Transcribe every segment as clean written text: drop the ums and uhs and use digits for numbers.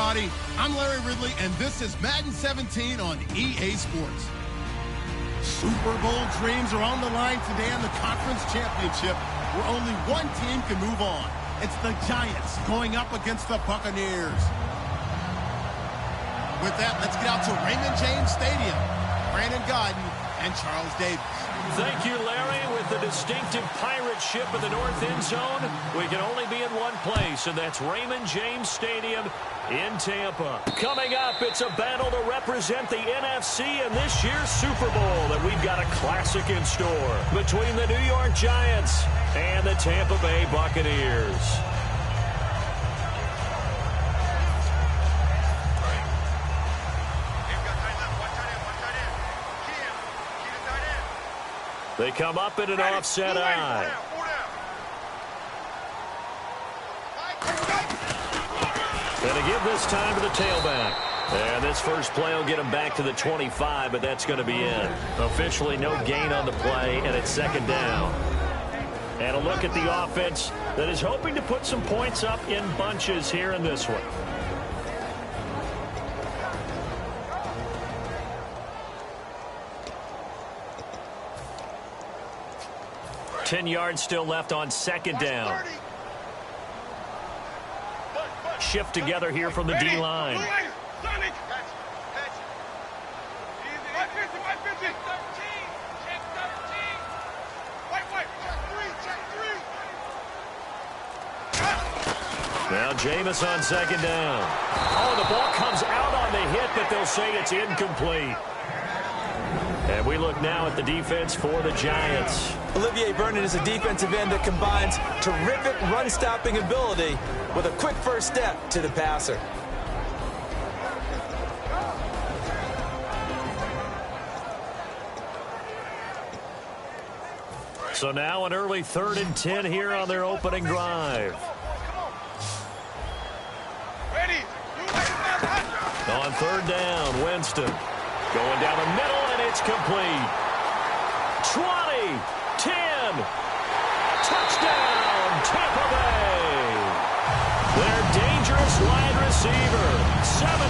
everybody. I'm Larry Ridley, and this is Madden 17 on EA Sports. Super Bowl dreams are on the line today in the conference championship, where only one team can move on. It's the Giants going up against the Buccaneers. With that, let's get out to Raymond James Stadium. Brandon Godden and Charles Davis. Thank you, Larry. With the distinctive pirate ship in the north end zone, we can only be in one place, and that's Raymond James Stadium in Tampa. Coming up, it's a battle to represent the NFC in this year's Super Bowl, and we've got a classic in store between the New York Giants and the Tampa Bay Buccaneers. They come up in an offset eye. And to give this time to the tailback. And this first play will get him back to the 25, but that's going to be it. Officially no gain on the play, and it's second down. And a look at the offense that is hoping to put some points up in bunches here in this one. 10 yards still left on second down. Shift together here from the D-line. Now Jameis on second down. Oh, the ball comes out on the hit, but they'll say it's incomplete. And we look now at the defense for the Giants. Olivier Vernon is a defensive end that combines terrific run-stopping ability with a quick first step to the passer. So now an early 3rd and 10 here on their opening drive. On 3rd down, Winston. Going down the middle, and it's complete. 20, 10, touchdown, Tampa Bay. Their dangerous wide receiver, 75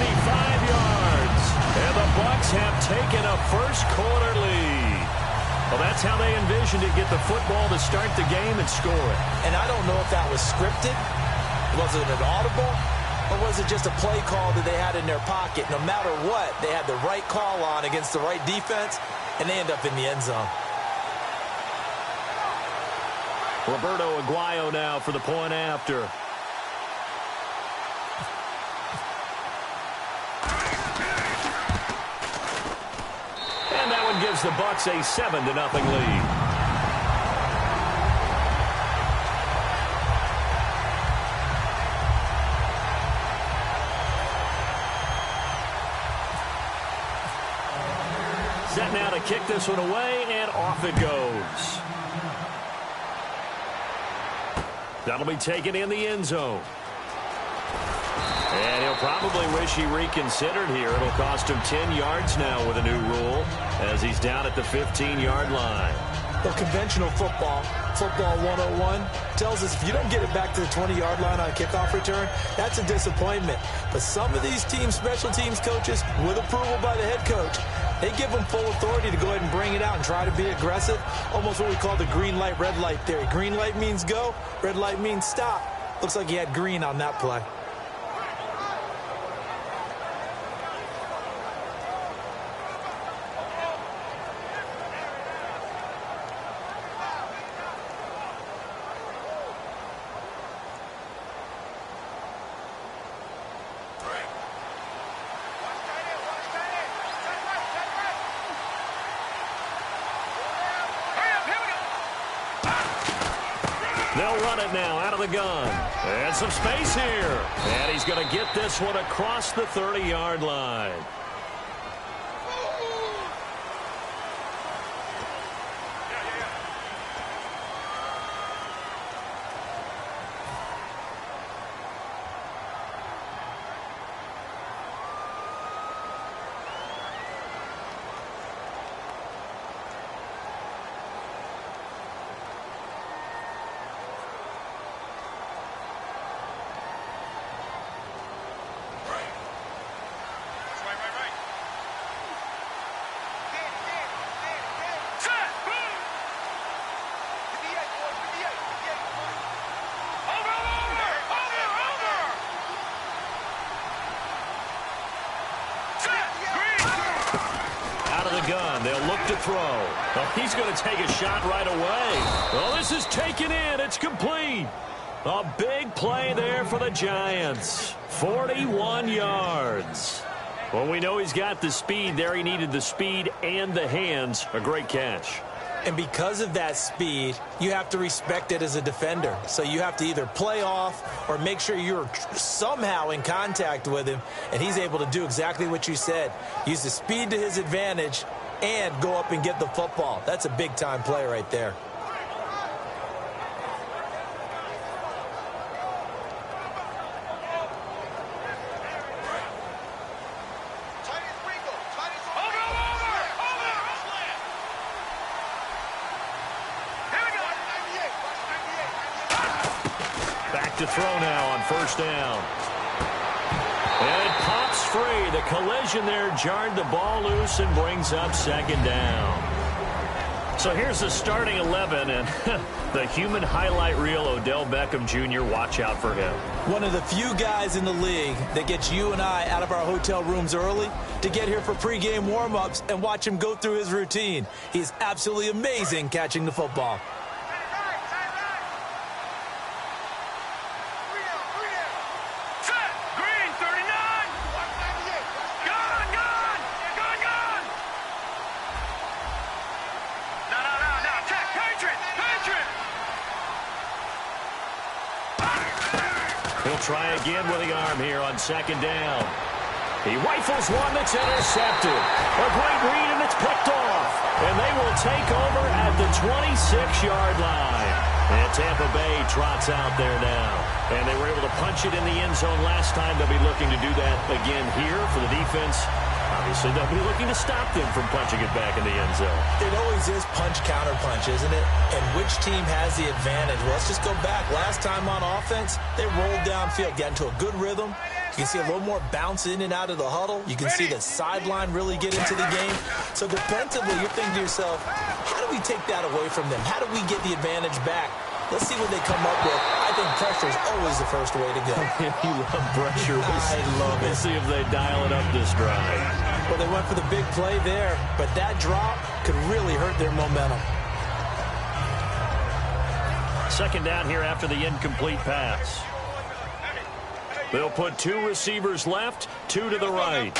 yards. And the Bucs have taken a first-quarter lead. Well, that's how they envisioned it, get the football to start the game and score it. And I don't know if that was scripted. Was it an audible? Or was it just a play call that they had in their pocket? No matter what, they had the right call on against the right defense, and they end up in the end zone. Roberto Aguayo now for the point after. And that one gives the Bucs a 7-0 lead. Set now to kick this one away, and off it goes. That'll be taken in the end zone. And he'll probably wish he reconsidered here. It'll cost him 10 yards now with a new rule as he's down at the 15-yard line. Well, conventional football 101, tells us if you don't get it back to the 20-yard line on a kickoff return, that's a disappointment. But some of these teams, special teams coaches, with approval by the head coach, they give them full authority to go ahead and bring it out and try to be aggressive. Almost what we call the green light, red light theory. Green light means go, red light means stop. Looks like he had green on that play. They'll run it now out of the gun. And some space here. And he's going to get this one across the 30-yard line. gun. They'll look to throw. Oh, he's going to take a shot right away. Oh, this is taken in. It's complete. A big play there for the Giants. 41 yards. Well, we know he's got the speed there. He needed the speed and the hands. A great catch. And because of that speed, you have to respect it as a defender. So you have to either play off or make sure you're somehow in contact with him, and he's able to do exactly what you said. Use the speed to his advantage and go up and get the football. That's a big-time play right there. To throw now on first down. And it pops free. The collision there jarred the ball loose and brings up second down. So here's the starting 11, and the human highlight reel, Odell Beckham Jr., watch out for him. One of the few guys in the league that gets you and I out of our hotel rooms early to get here for pregame warm-ups and watch him go through his routine. He's absolutely amazing catching the football. Try again with the arm here on second down. He rifles one that's intercepted. A great read, and it's picked off. And they will take over at the 26-yard line. And Tampa Bay trots out there now. And they were able to punch it in the end zone last time. They'll be looking to do that again here for the defense. Obviously, they'll be looking to stop them from punching it back in the end zone. It always is punch-counter-punch, isn't it? And which team has the advantage? Well, let's just go back. Last time on offense, they rolled downfield, got into a good rhythm. You can see a little more bounce in and out of the huddle. You can see the sideline really get into the game. So defensively, you're thinking to yourself, how do we take that away from them? How do we get the advantage back? Let's see what they come up with. I think pressure is always the first way to go. You love pressure. I love it. We'll see if they dial it up this drive. Well, they went for the big play there, but that drop could really hurt their momentum. Second down here after the incomplete pass. They'll put two receivers left, two to the right.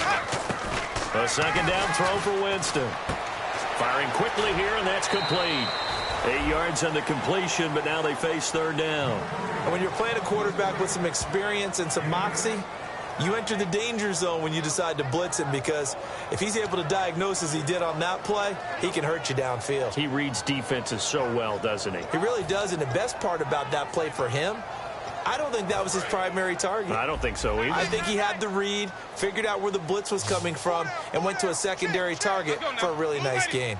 A second down throw for Winston. Firing quickly here, and that's complete. 8 yards on the completion, but now they face third down. And when you're playing a quarterback with some experience and some moxie, you enter the danger zone when you decide to blitz him, because if he's able to diagnose as he did on that play, he can hurt you downfield. He reads defenses so well, doesn't he? He really does, and the best part about that play for him, I don't think that was his primary target. I don't think so either. I think he had the read, figured out where the blitz was coming from, and went to a secondary target for a really nice gain.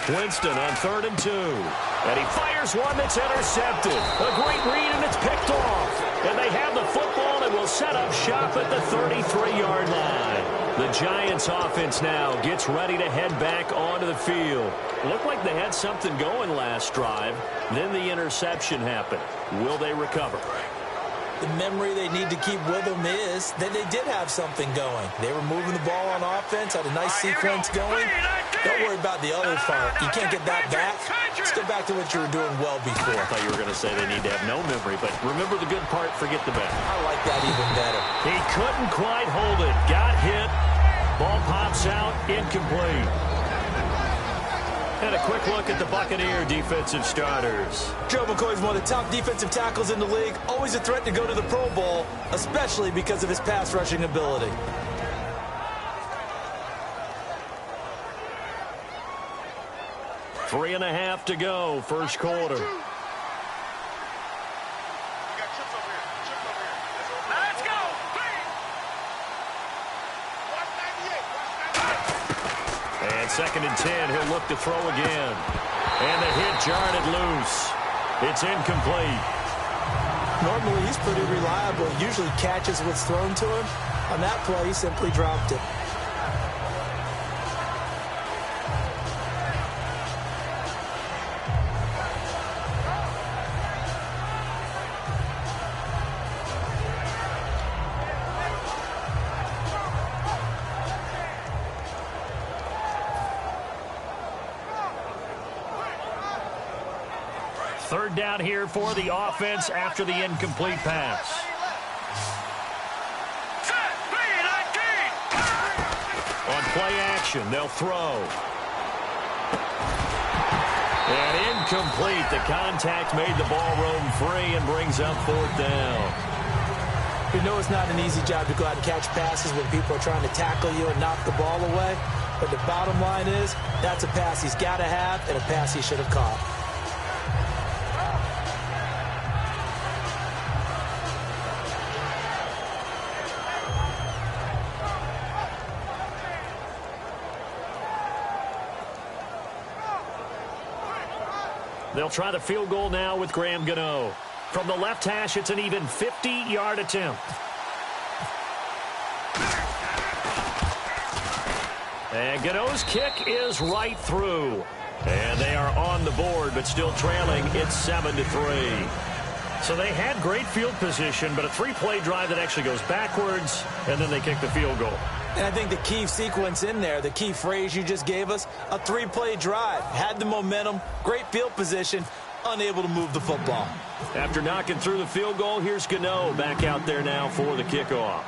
Winston on 3rd and 2. And he fires one that's intercepted. A great read, and it's picked off. And they have the football and will set up shop at the 33-yard line. The Giants offense now gets ready to head back onto the field. Looked like they had something going last drive. Then the interception happened. Will they recover? The memory they need to keep with them is that they did have something going. They were moving the ball on offense, had a nice sequence going. Don't worry about the other part. You can't get that back. Let's go back to what you were doing well before. I thought you were going to say they need to have no memory, but remember the good part, forget the bad. I like that even better. He couldn't quite hold it. Got hit. Ball pops out, incomplete. And a quick look at the Buccaneer defensive starters. Joe McCoy's one of the top defensive tackles in the league. Always a threat to go to the Pro Bowl, especially because of his pass rushing ability. Three and a half to go, first quarter. And 2nd and 10, he'll look to throw again. And the hit jarred it loose. It's incomplete. Normally, he's pretty reliable. Usually catches what's thrown to him. On that play, he simply dropped it. Third down here for the offense after the incomplete pass. On play action, they'll throw. And incomplete. The contact made the ball roam free and brings up fourth down. You know it's not an easy job to go out and catch passes when people are trying to tackle you and knock the ball away. But the bottom line is, that's a pass he's got to have and a pass he should have caught. They'll try the field goal now with Graham Gano. From the left hash, it's an even 50-yard attempt. And Gano's kick is right through. And they are on the board, but still trailing. It's 7-3. So they had great field position, but a three-play drive that actually goes backwards, and then they kick the field goal. And I think the key sequence in there, the key phrase you just gave us, a three-play drive. Had the momentum, great field position, unable to move the football. After knocking through the field goal, here's Gano back out there now for the kickoff.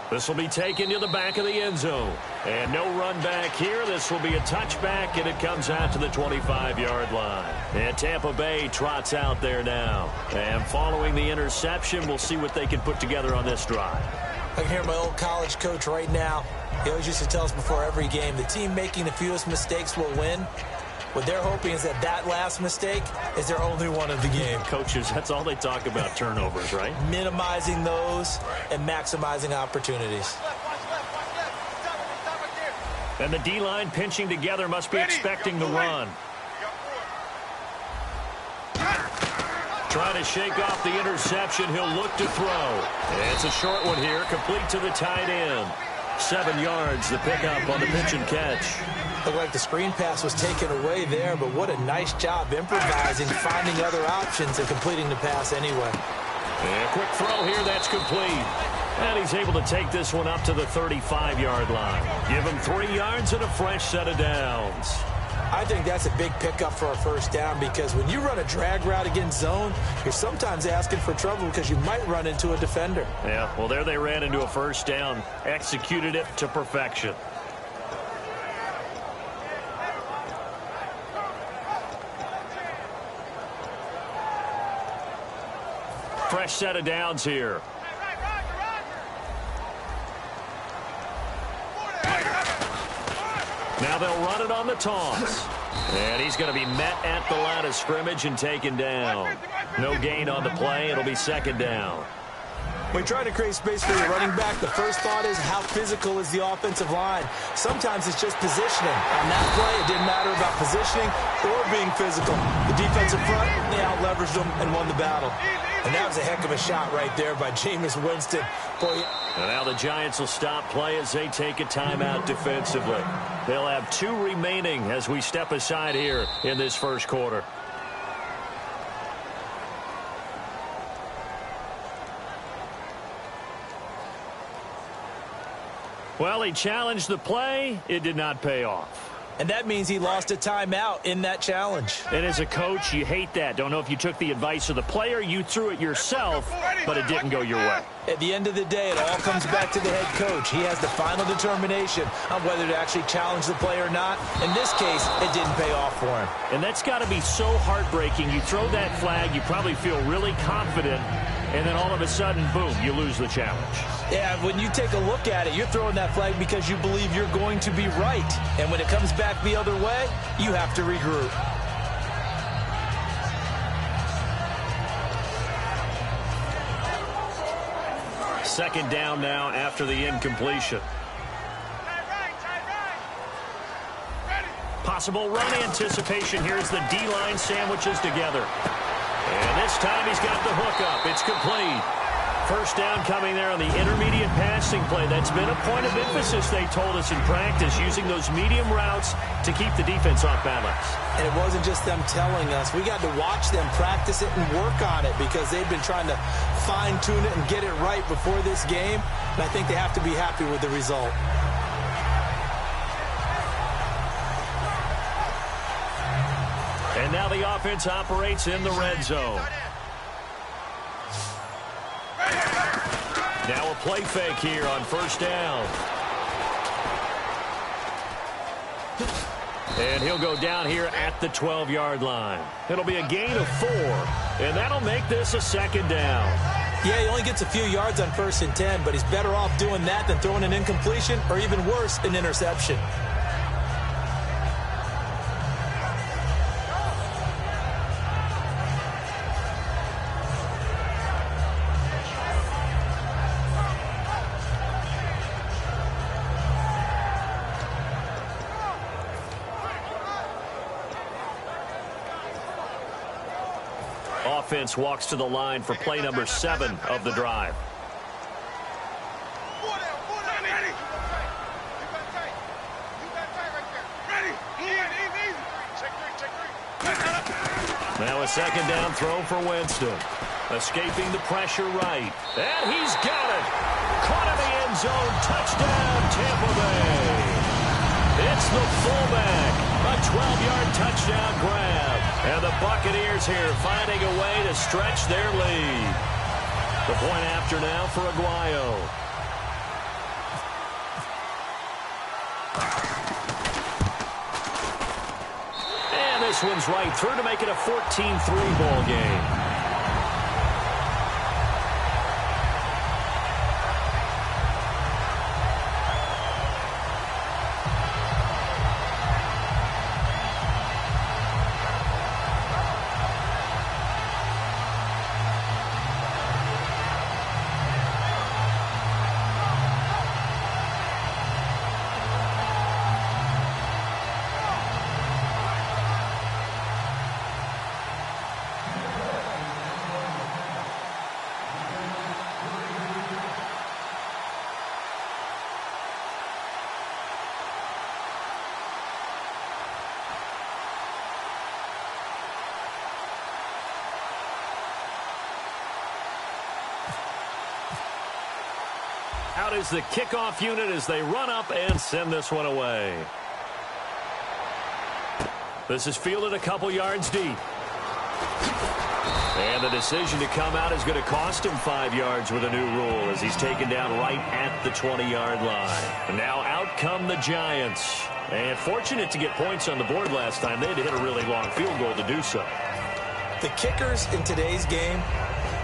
This will be taken to the back of the end zone. And no run back here. This will be a touchback, and it comes out to the 25-yard line. And Tampa Bay trots out there now. And following the interception, we'll see what they can put together on this drive. I can hear my old college coach right now. He always used to tell us before every game, the team making the fewest mistakes will win. What they're hoping is that last mistake is their only one of the game. Coaches, that's all they talk about, turnovers, right? Minimizing those and maximizing opportunities. And the D-line pinching together must be expecting the run. Trying to shake off the interception. He'll look to throw. And it's a short one here, complete to the tight end. 7 yards, the pickup on the pitch and catch. Looked like the screen pass was taken away there, but what a nice job improvising, finding other options, and completing the pass anyway. And a quick throw here, that's complete. And he's able to take this one up to the 35-yard line. Give him 3 yards and a fresh set of downs. I think that's a big pickup for a first down because when you run a drag route against zone, you're sometimes asking for trouble because you might run into a defender. Yeah, well, there they ran into a first down, executed it to perfection. Fresh set of downs here. Now they'll run it on the toss. And he's going to be met at the line of scrimmage and taken down. No gain on the play. It'll be second down. When trying to create space for your running back, the first thought is how physical is the offensive line. Sometimes it's just positioning. On that play, it didn't matter about positioning or being physical. The defensive front, they out-leveraged them and won the battle. And that was a heck of a shot right there by Jameis Winston. Boy. And now the Giants will stop play as they take a timeout defensively. They'll have 2 remaining as we step aside here in this first quarter. Well, he challenged the play. It did not pay off. And that means he lost a timeout in that challenge. And as a coach, you hate that. Don't know if you took the advice of the player, you threw it yourself, but it didn't go your way. At the end of the day, it all comes back to the head coach. He has the final determination on whether to actually challenge the play or not. In this case, it didn't pay off for him. And that's got to be so heartbreaking. You throw that flag, you probably feel really confident, and then all of a sudden, boom, you lose the challenge. Yeah, when you take a look at it, you're throwing that flag because you believe you're going to be right. And when it comes back the other way, you have to regroup. Second down now after the incompletion. Possible run anticipation here as the D-line sandwiches together. And this time he's got the hook up. It's complete. First down coming there on the intermediate passing play. That's been a point of emphasis, they told us in practice, using those medium routes to keep the defense off balance. And it wasn't just them telling us. We got to watch them practice it and work on it because they've been trying to fine-tune it and get it right before this game. And I think they have to be happy with the result. And now the offense operates in the red zone. Now a play fake here on first down. And he'll go down here at the 12-yard line. It'll be a gain of 4, and that'll make this a second down. Yeah, he only gets a few yards on 1st and 10, but he's better off doing that than throwing an incompletion or even worse, an interception. Offense walks to the line for play number 7 of the drive. Now a second down throw for Winston. Escaping the pressure right. And he's got it. Caught in the end zone. Touchdown, Tampa Bay. It's the fullback. A 12-yard touchdown grab. And the Buccaneers here finding a way to stretch their lead. The point after now for Aguayo. And this one's right through to make it a 14-3 ball game. Out is the kickoff unit as they run up and send this one away. This is fielded a couple yards deep. And the decision to come out is going to cost him 5 yards with a new rule as he's taken down right at the 20-yard line. And now out come the Giants. And fortunate to get points on the board last time. They had to hit a really long field goal to do so. The kickers in today's game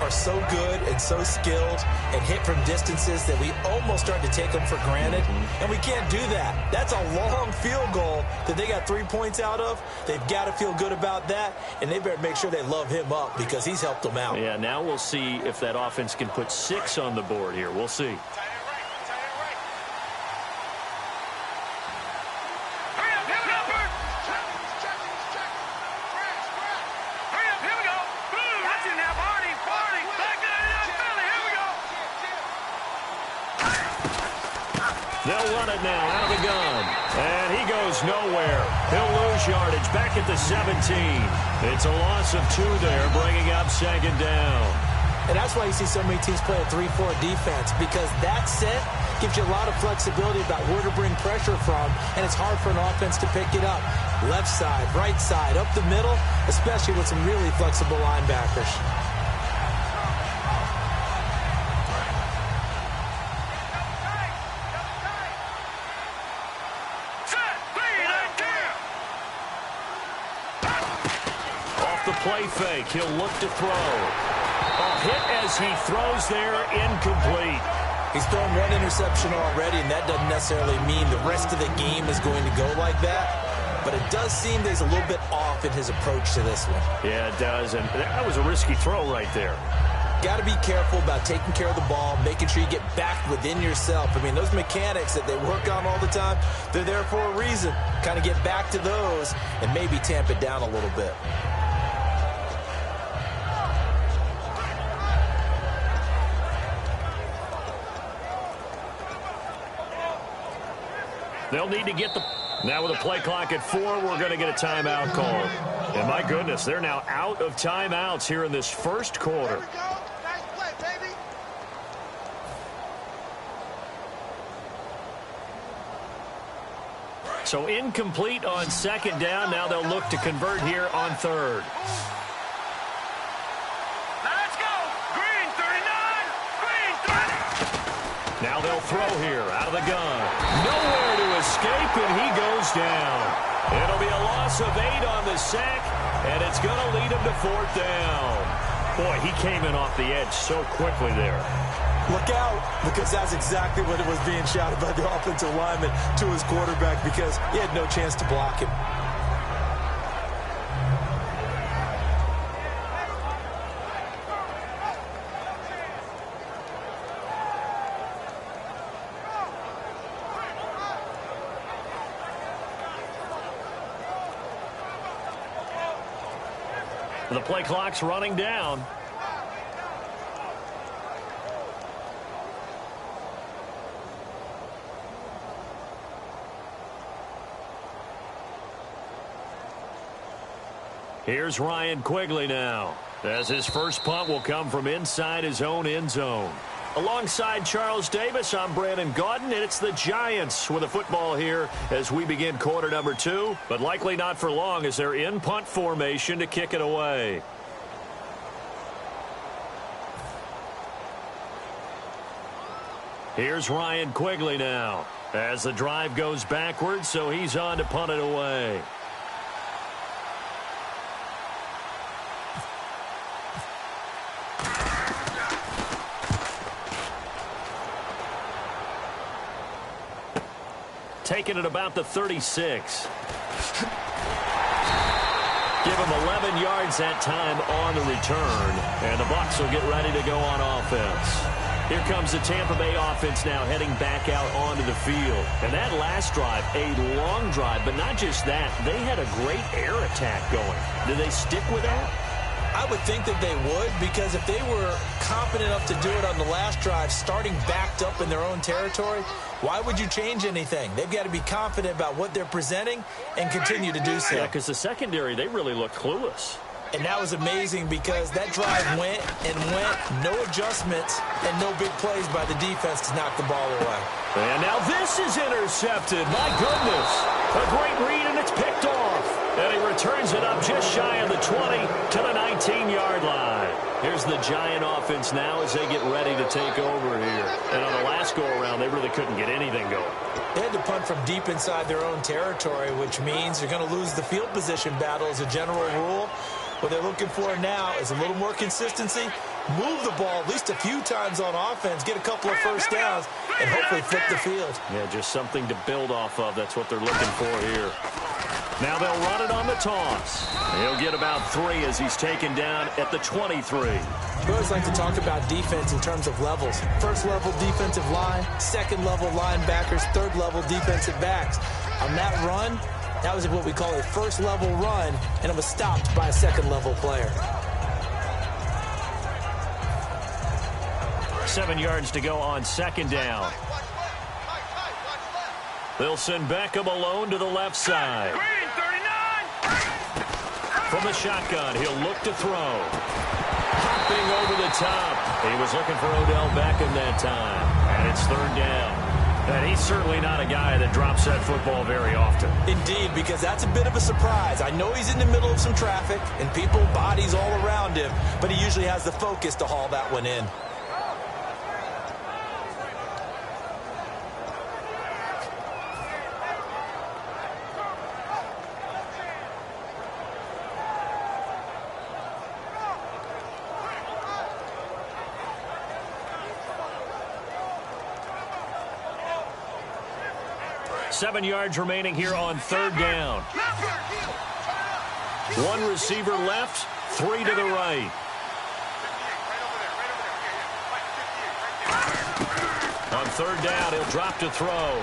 are so good and so skilled and hit from distances that we almost start to take them for granted, and we can't do that. That's a long field goal that they got 3 points out of. They've got to feel good about that, and they better make sure they love him up because he's helped them out. Yeah, now we'll see if that offense can put 6 on the board here. We'll see. They'll run it now out of the gun. And he goes nowhere. He'll lose yardage back at the 17. It's a loss of 2 there, bringing up second down. And that's why you see so many teams play a 3-4 defense, because that set gives you a lot of flexibility about where to bring pressure from, and it's hard for an offense to pick it up. Left side, right side, up the middle, especially with some really flexible linebackers. Play fake. He'll look to throw. A hit as he throws there, incomplete. He's thrown 1 interception already, and that doesn't necessarily mean the rest of the game is going to go like that. But it does seem that he's a little bit off in his approach to this one. Yeah, it does, and that was a risky throw right there. Got to be careful about taking care of the ball, making sure you get back within yourself. I mean, those mechanics that they work on all the time, they're there for a reason. Kind of get back to those and maybe tamp it down a little bit. They'll need to get the... Now with a play clock at 4, we're going to get a timeout call. And my goodness, they're now out of timeouts here in this first quarter. There we go. Nice play, baby. So incomplete on second down. Now they'll look to convert here on third. Let's go. Green 39. Green 30. Now they'll throw here out of the gun. Nowhere to escape, and he goes down. It'll be a loss of 8 on the sack, and it's going to lead him to fourth down. Boy, he came in off the edge so quickly there. Look out, because that's exactly what it was being shouted by the offensive lineman to his quarterback, because he had no chance to block him. The play clock's running down. Here's Ryan Quigley now, as his first punt will come from inside his own end zone. Alongside Charles Davis, I'm Brandon Gaudin, and it's the Giants with a football here as we begin quarter number 2, but likely not for long as they're in punt formation to kick it away. Here's Ryan Quigley now, as the drive goes backwards, so he's on to punt it away. Taking it about the 36. Give him 11 yards that time on the return. And the Bucs will get ready to go on offense. Here comes the Tampa Bay offense now heading back out onto the field. And that last drive, a long drive, but not just that. They had a great air attack going. Do they stick with that? I would think that they would, because if they were confident enough to do it on the last drive, starting backed up in their own territory, why would you change anything? They've got to be confident about what they're presenting and continue to do so. Yeah, because the secondary, they really look clueless. And that was amazing because that drive went and went, no adjustments, and no big plays by the defense to knock the ball away. And now this is intercepted. My goodness. A great read, and it's picked off. And he returns it up just shy of the 20 to the 19-yard line. Here's the Giant offense now as they get ready to take over here. And on the last go-around, they really couldn't get anything going. They had to punt from deep inside their own territory, which means they're going to lose the field position battle as a general rule. What they're looking for now is a little more consistency, move the ball at least a few times on offense, get a couple of first downs, and hopefully flip the field. Yeah, just something to build off of. That's what they're looking for here. Now they'll run it on the toss. He'll get about 3 as he's taken down at the 23. We always like to talk about defense in terms of levels. First level defensive line, second level linebackers, third level defensive backs. On that run, that was what we call a first level run, and it was stopped by a second level player. 7 yards to go on second down. They'll send Beckham alone to the left side. Green 39. From the shotgun, he'll look to throw. Hopping over the top. He was looking for Odell Beckham that time. And it's third down. And he's certainly not a guy that drops that football very often. Indeed, because that's a bit of a surprise. I know he's in the middle of some traffic and people, bodies all around him, but he usually has the focus to haul that one in. Seven yards remaining here on third down. One receiver left, 3 to the right. On third down, he'll drop to throw.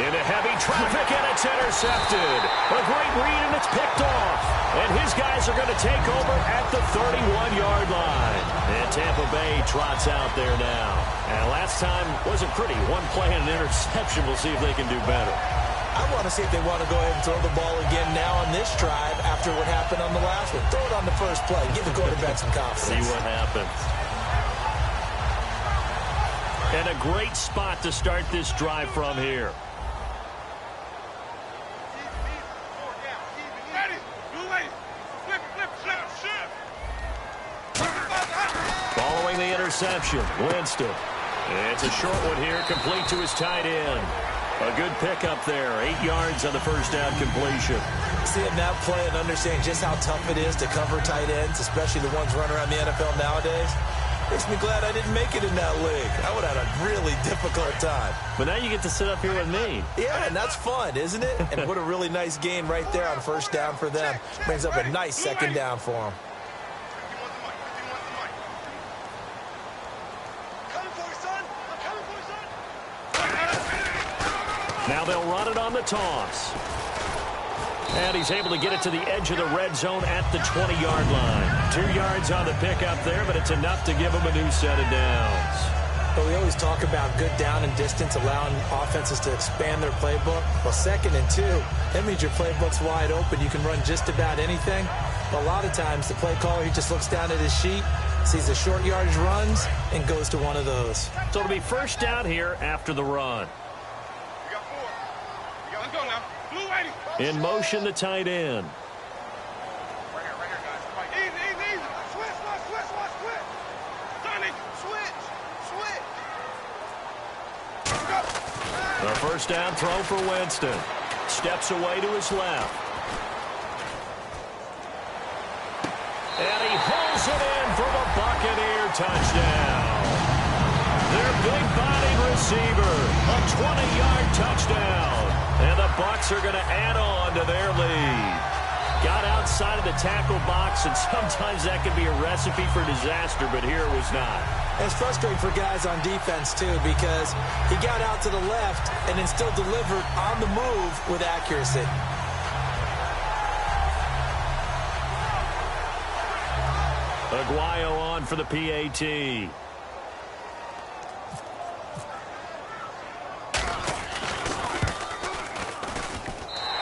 Into heavy traffic, and it's intercepted. A great read, and it's picked off. And his guys are going to take over at the 31-yard line. And Tampa Bay trots out there now. And last time wasn't pretty. One play and an interception. We'll see if they can do better. I want to see if they want to go ahead and throw the ball again now on this drive after what happened on the last one. Throw it on the first play. Give the quarterback some confidence. See what happens. And a great spot to start this drive from here. reception. Winston. It's a short one here, complete to his tight end. A good pickup there. 8 yards on the first down completion. Seeing that play and understanding just how tough it is to cover tight ends, especially the ones running around the NFL nowadays, makes me glad I didn't make it in that league. I would have had a really difficult time. But now you get to sit up here with me. Yeah, and that's fun, isn't it? And what a really nice gain right there on first down for them. Brings up a nice second down for them. Now they'll run it on the toss. And he's able to get it to the edge of the red zone at the 20-yard line. 2 yards on the pickup there, but it's enough to give him a new set of downs. But we always talk about good down and distance, allowing offenses to expand their playbook. Well, 2nd and 2, that means your playbook's wide open. You can run just about anything. But a lot of times, the play caller, he just looks down at his sheet, sees the short yardage runs, and goes to one of those. So it'll be first down here after the run. In motion, the tight end. Right here, guys. Easy. Switch. Sonny, switch. A first down throw for Winston. Steps away to his left. And he pulls it in for the Buccaneer touchdown. Their big-bodied receiver, a 20-yard touchdown. And the Bucs are going to add on to their lead. Got outside of the tackle box, and sometimes that can be a recipe for disaster, but here it was not. It's frustrating for guys on defense, too, because he got out to the left and then still delivered on the move with accuracy. Aguayo on for the PAT.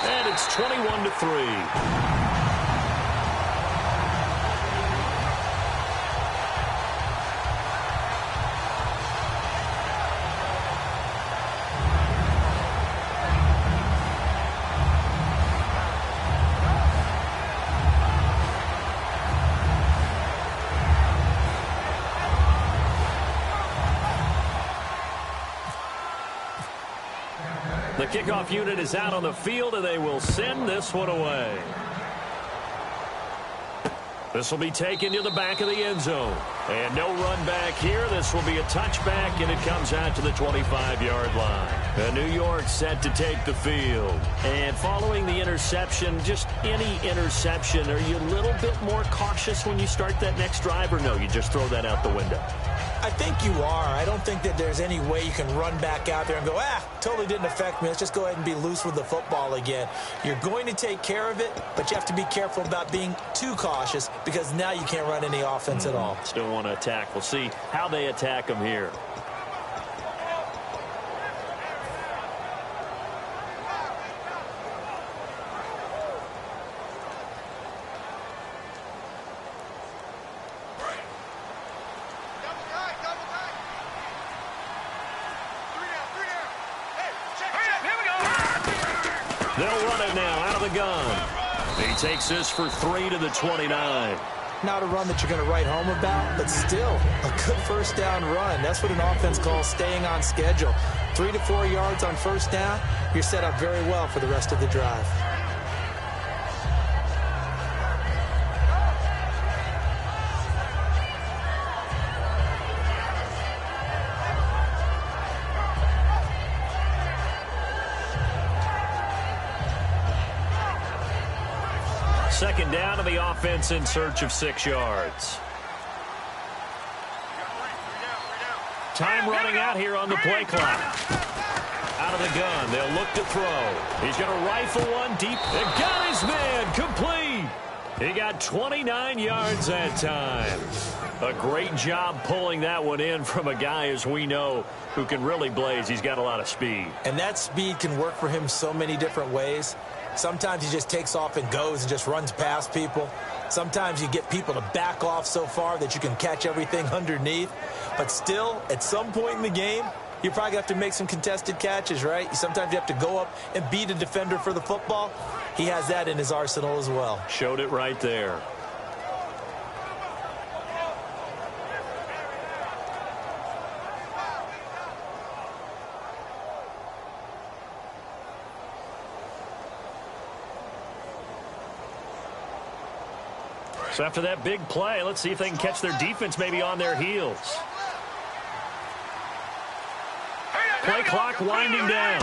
And it's 21-3. The kickoff unit is out on the field, and they will send this one away. This will be taken to the back of the end zone. And no run back here. This will be a touchback, and it comes out to the 25-yard line. New York set to take the field. And following the interception, just any interception, are you a little bit more cautious when you start that next drive, or no, you just throw that out the window? I think you are. I don't think that there's any way you can run back out there and go, totally didn't affect me. Let's just go ahead and be loose with the football again. You're going to take care of it, but you have to be careful about being too cautious because now you can't run any offense at all. Still want to attack. We'll see how they attack them here. They'll run it now out of the gun. He takes this for 3 to the 29. Not a run that you're going to write home about, but still a good first down run. That's what an offense calls staying on schedule. 3 to 4 yards on first down, you're set up very well for the rest of the drive. Second down to the offense in search of 6 yards. Time running out here on the play clock. Out of the gun, they'll look to throw. He's going to rifle one deep. And got his man complete. He got 29 yards that time. A great job pulling that one in from a guy, as we know, who can really blaze. He's got a lot of speed. And that speed can work for him so many different ways. Sometimes he just takes off and goes and just runs past people. Sometimes you get people to back off so far that you can catch everything underneath. But still, at some point in the game, you probably have to make some contested catches, right? Sometimes you have to go up and beat a defender for the football. He has that in his arsenal as well. Showed it right there. So after that big play, let's see if they can catch their defense maybe on their heels. Play clock winding down.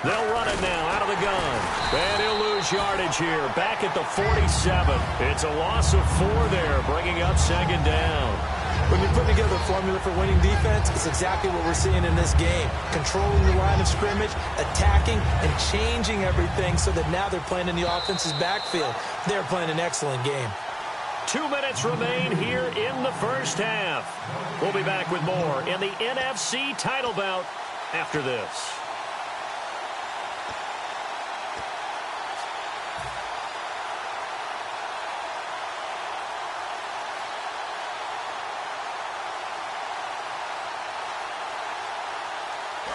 They'll run it now out of the gun. And he'll lose yardage here. Back at the 47. It's a loss of 4 there, bringing up second down. When you put together a formula for winning defense, it's exactly what we're seeing in this game. Controlling the line of scrimmage, attacking, and changing everything so that now they're playing in the offense's backfield. They're playing an excellent game. 2 minutes remain here in the first half. We'll be back with more in the NFC title bout after this.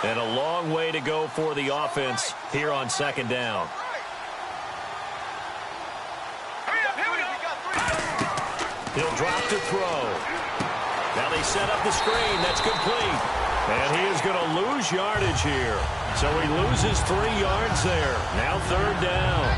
And a long way to go for the offense here on second down. He'll drop to throw. Now they set up the screen. That's complete. And he is going to lose yardage here. So he loses 3 yards there. Now third down.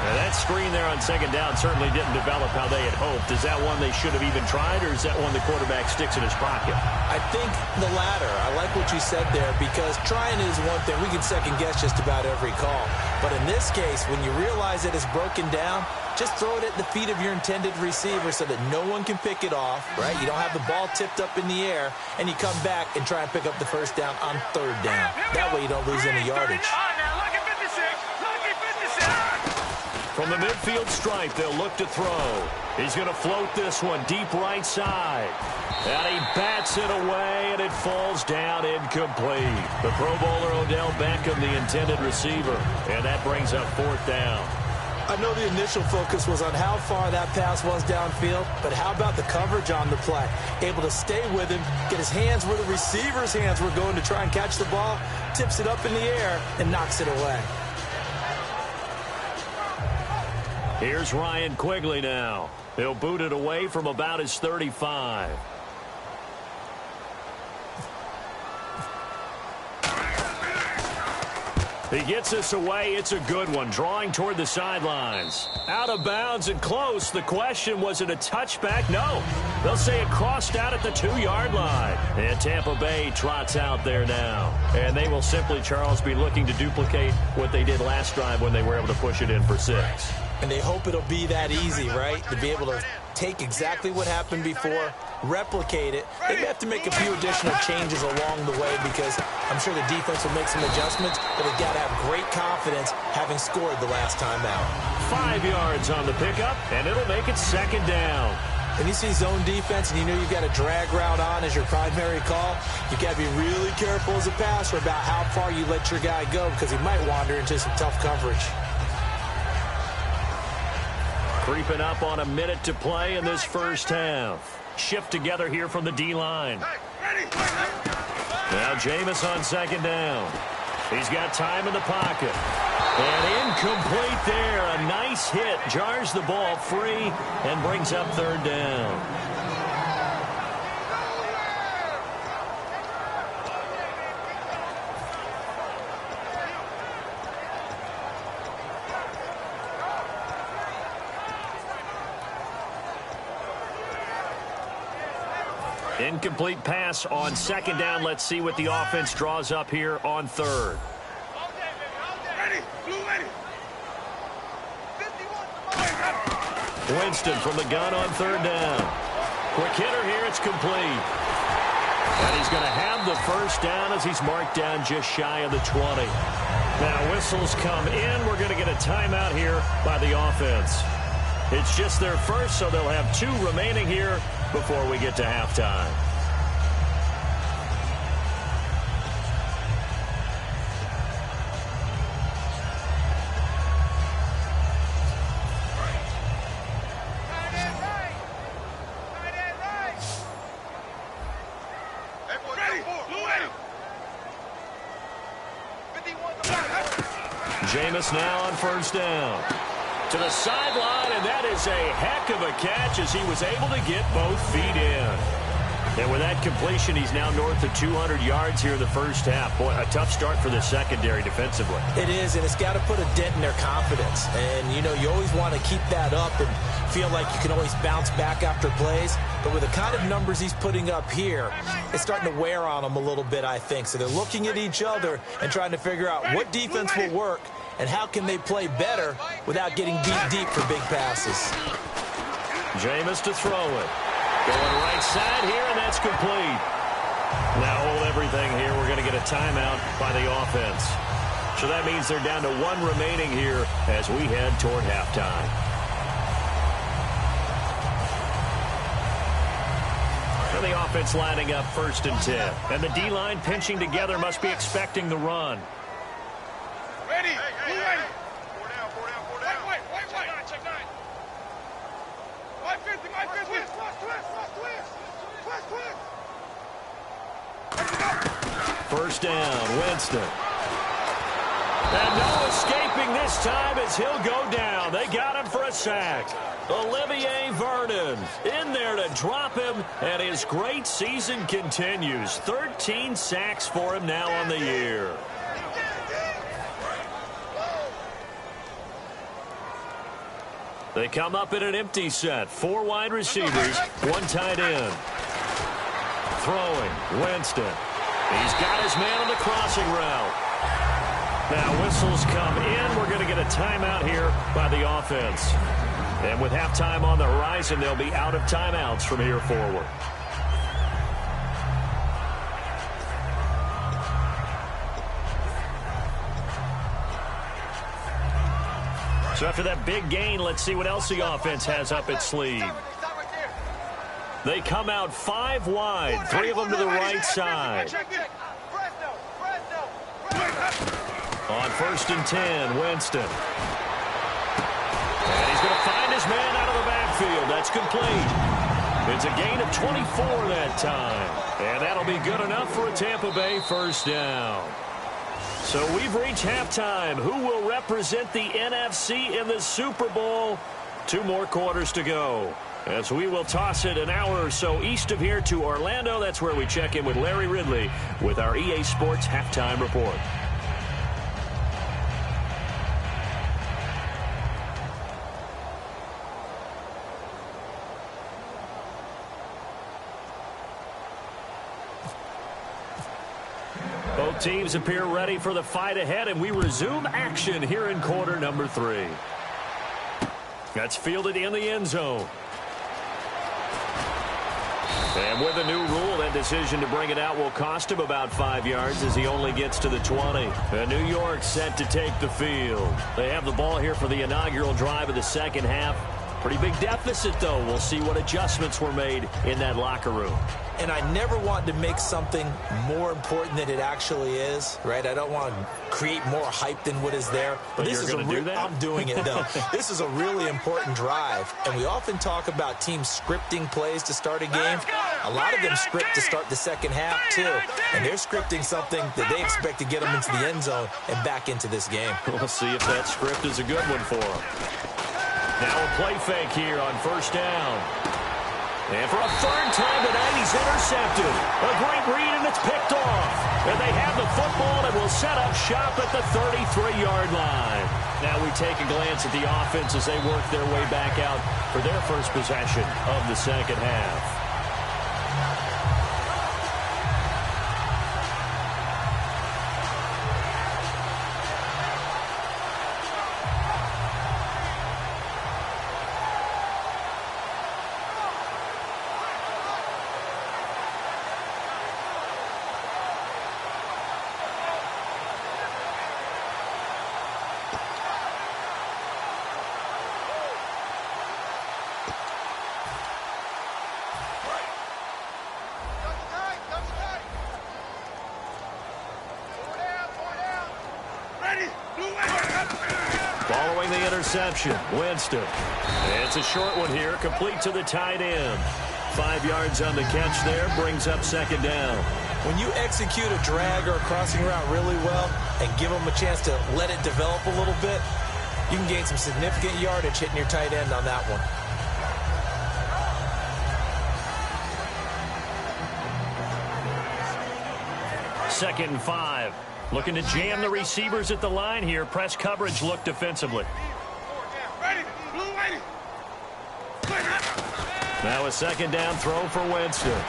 Now that screen there on second down certainly didn't develop how they had hoped. Is that one they should have even tried, or is that one the quarterback sticks in his pocket? I think the latter. I like what you said there, because trying is one thing. We can second guess just about every call. But in this case, when you realize that it's broken down, just throw it at the feet of your intended receiver so that no one can pick it off, right? You don't have the ball tipped up in the air, and you come back and try and pick up the first down on third down. That way you don't lose any yardage. From the midfield stripe, they'll look to throw. He's going to float this one deep right side. And he bats it away, and it falls down incomplete. The Pro Bowler Odell Beckham, the intended receiver. And that brings up fourth down. I know the initial focus was on how far that pass was downfield, but how about the coverage on the play? Able to stay with him, get his hands where the receiver's hands were going to try and catch the ball, tips it up in the air, and knocks it away. Here's Ryan Quigley now. He'll boot it away from about his 35. He gets this away. It's a good one. Drawing toward the sidelines. Out of bounds and close. The question, was it a touchback? No. They'll say it crossed out at the 2-yard line. And Tampa Bay trots out there now. And they will simply, Charles, be looking to duplicate what they did last drive when they were able to push it in for 6. And they hope it'll be that easy, right? To be able to take exactly what happened before, replicate it. They may have to make a few additional changes along the way, because I'm sure the defense will make some adjustments, but they've got to have great confidence having scored the last time out. 5 yards on the pickup, and it'll make it second down. When you see zone defense and you know you've got a drag route on as your primary call, you've got to be really careful as a passer about how far you let your guy go, because he might wander into some tough coverage. Creeping up on a minute to play in this first half. Shift together here from the D-line. Now Jameis on second down. He's got time in the pocket. And incomplete there. A nice hit. Jars the ball free and brings up third down. Incomplete pass on second down. Let's see what the offense draws up here on third. Winston from the gun on third down. Quick hitter here. It's complete. And he's going to have the first down as he's marked down just shy of the 20. Now whistles come in. We're going to get a timeout here by the offense. It's just their first, so they'll have 2 remaining here before we get to halftime. Jameis now on first down. To the sideline, and that is a heck of a catch as he was able to get both feet in. And with that completion, he's now north of 200 yards here in the first half. Boy, a tough start for the secondary defensively. It is, and it's got to put a dent in their confidence. And, you know, you always want to keep that up and feel like you can always bounce back after plays. But with the kind of numbers he's putting up here, it's starting to wear on them a little bit, I think. So they're looking at each other and trying to figure out what defense will work and how can they play better without getting beat deep for big passes. Jameis to throw it. Going right side here, and that's complete. Now hold everything here. We're going to get a timeout by the offense. So that means they're down to 1 remaining here as we head toward halftime. And the offense lining up 1st and 10. And the D-line pinching together must be expecting the run. Ready. Hey, ready. 4 down. Wait. Check 9. 550. Twist. 1st down, Winston. And no escaping this time as he'll go down. They got him for a sack. Olivier Vernon in there to drop him, and his great season continues. 13 sacks for him now on the year. They come up in an empty set. 4 wide receivers, 1 tight end. Throwing, Winston. He's got his man on the crossing route. Now whistles come in. We're going to get a timeout here by the offense. And with halftime on the horizon, they'll be out of timeouts from here forward. So after that big gain, let's see what else the offense has up its sleeve. They come out 5 wide, 3 of them to the right side. On 1st and 10, Winston. And he's going to find his man out of the backfield. That's complete. It's a gain of 24 that time. And that'll be good enough for a Tampa Bay 1st down. So we've reached halftime. Who will represent the NFC in the Super Bowl? 2 more quarters to go. As we will toss it an hour or so east of here to Orlando. That's where we check in with Larry Ridley with our EA Sports Halftime Report. Both teams appear ready for the fight ahead, and we resume action here in quarter number 3. That's fielded in the end zone. And with a new rule, that decision to bring it out will cost him about 5 yards as he only gets to the 20. And New York set to take the field. They have the ball here for the inaugural drive of the second half. Pretty big deficit, though. We'll see what adjustments were made in that locker room. And I never want to make something more important than it actually is, right? I don't want to create more hype than what is there. But this is I'm doing it, though. This is a really important drive. And we often talk about teams scripting plays to start a game. A lot of them script to start the second half, too. And they're scripting something that they expect to get them into the end zone and back into this game. We'll see if that script is a good one for them. Now a play fake here on 1st down. And for a 3rd time tonight, he's intercepted. A great read, and it's picked off. And they have the football and will set up shop at the 33-yard line. Now we take a glance at the offense as they work their way back out for their first possession of the second half. Following the interception, Winston. It's a short one here, complete to the tight end. 5 yards on the catch there, brings up 2nd down. When you execute a drag or a crossing route really well and give them a chance to let it develop a little bit, you can gain some significant yardage hitting your tight end on that one. 2nd and 5. Looking to jam the receivers at the line here. Press coverage look defensively. Now a 2nd down throw for Winston.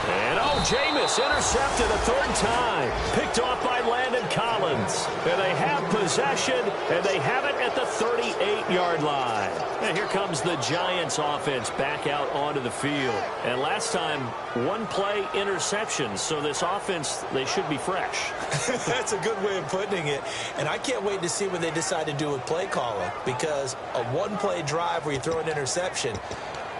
And, Jameis intercepted a 3rd time. Picked off by Landon Collins. And they have possession, and they have it at the 38-yard line. And here comes the Giants offense back out onto the field. And last time, 1-play interception. So this offense, they should be fresh. That's a good way of putting it. And I can't wait to see what they decide to do with play calling. Because a 1-play drive where you throw an interception,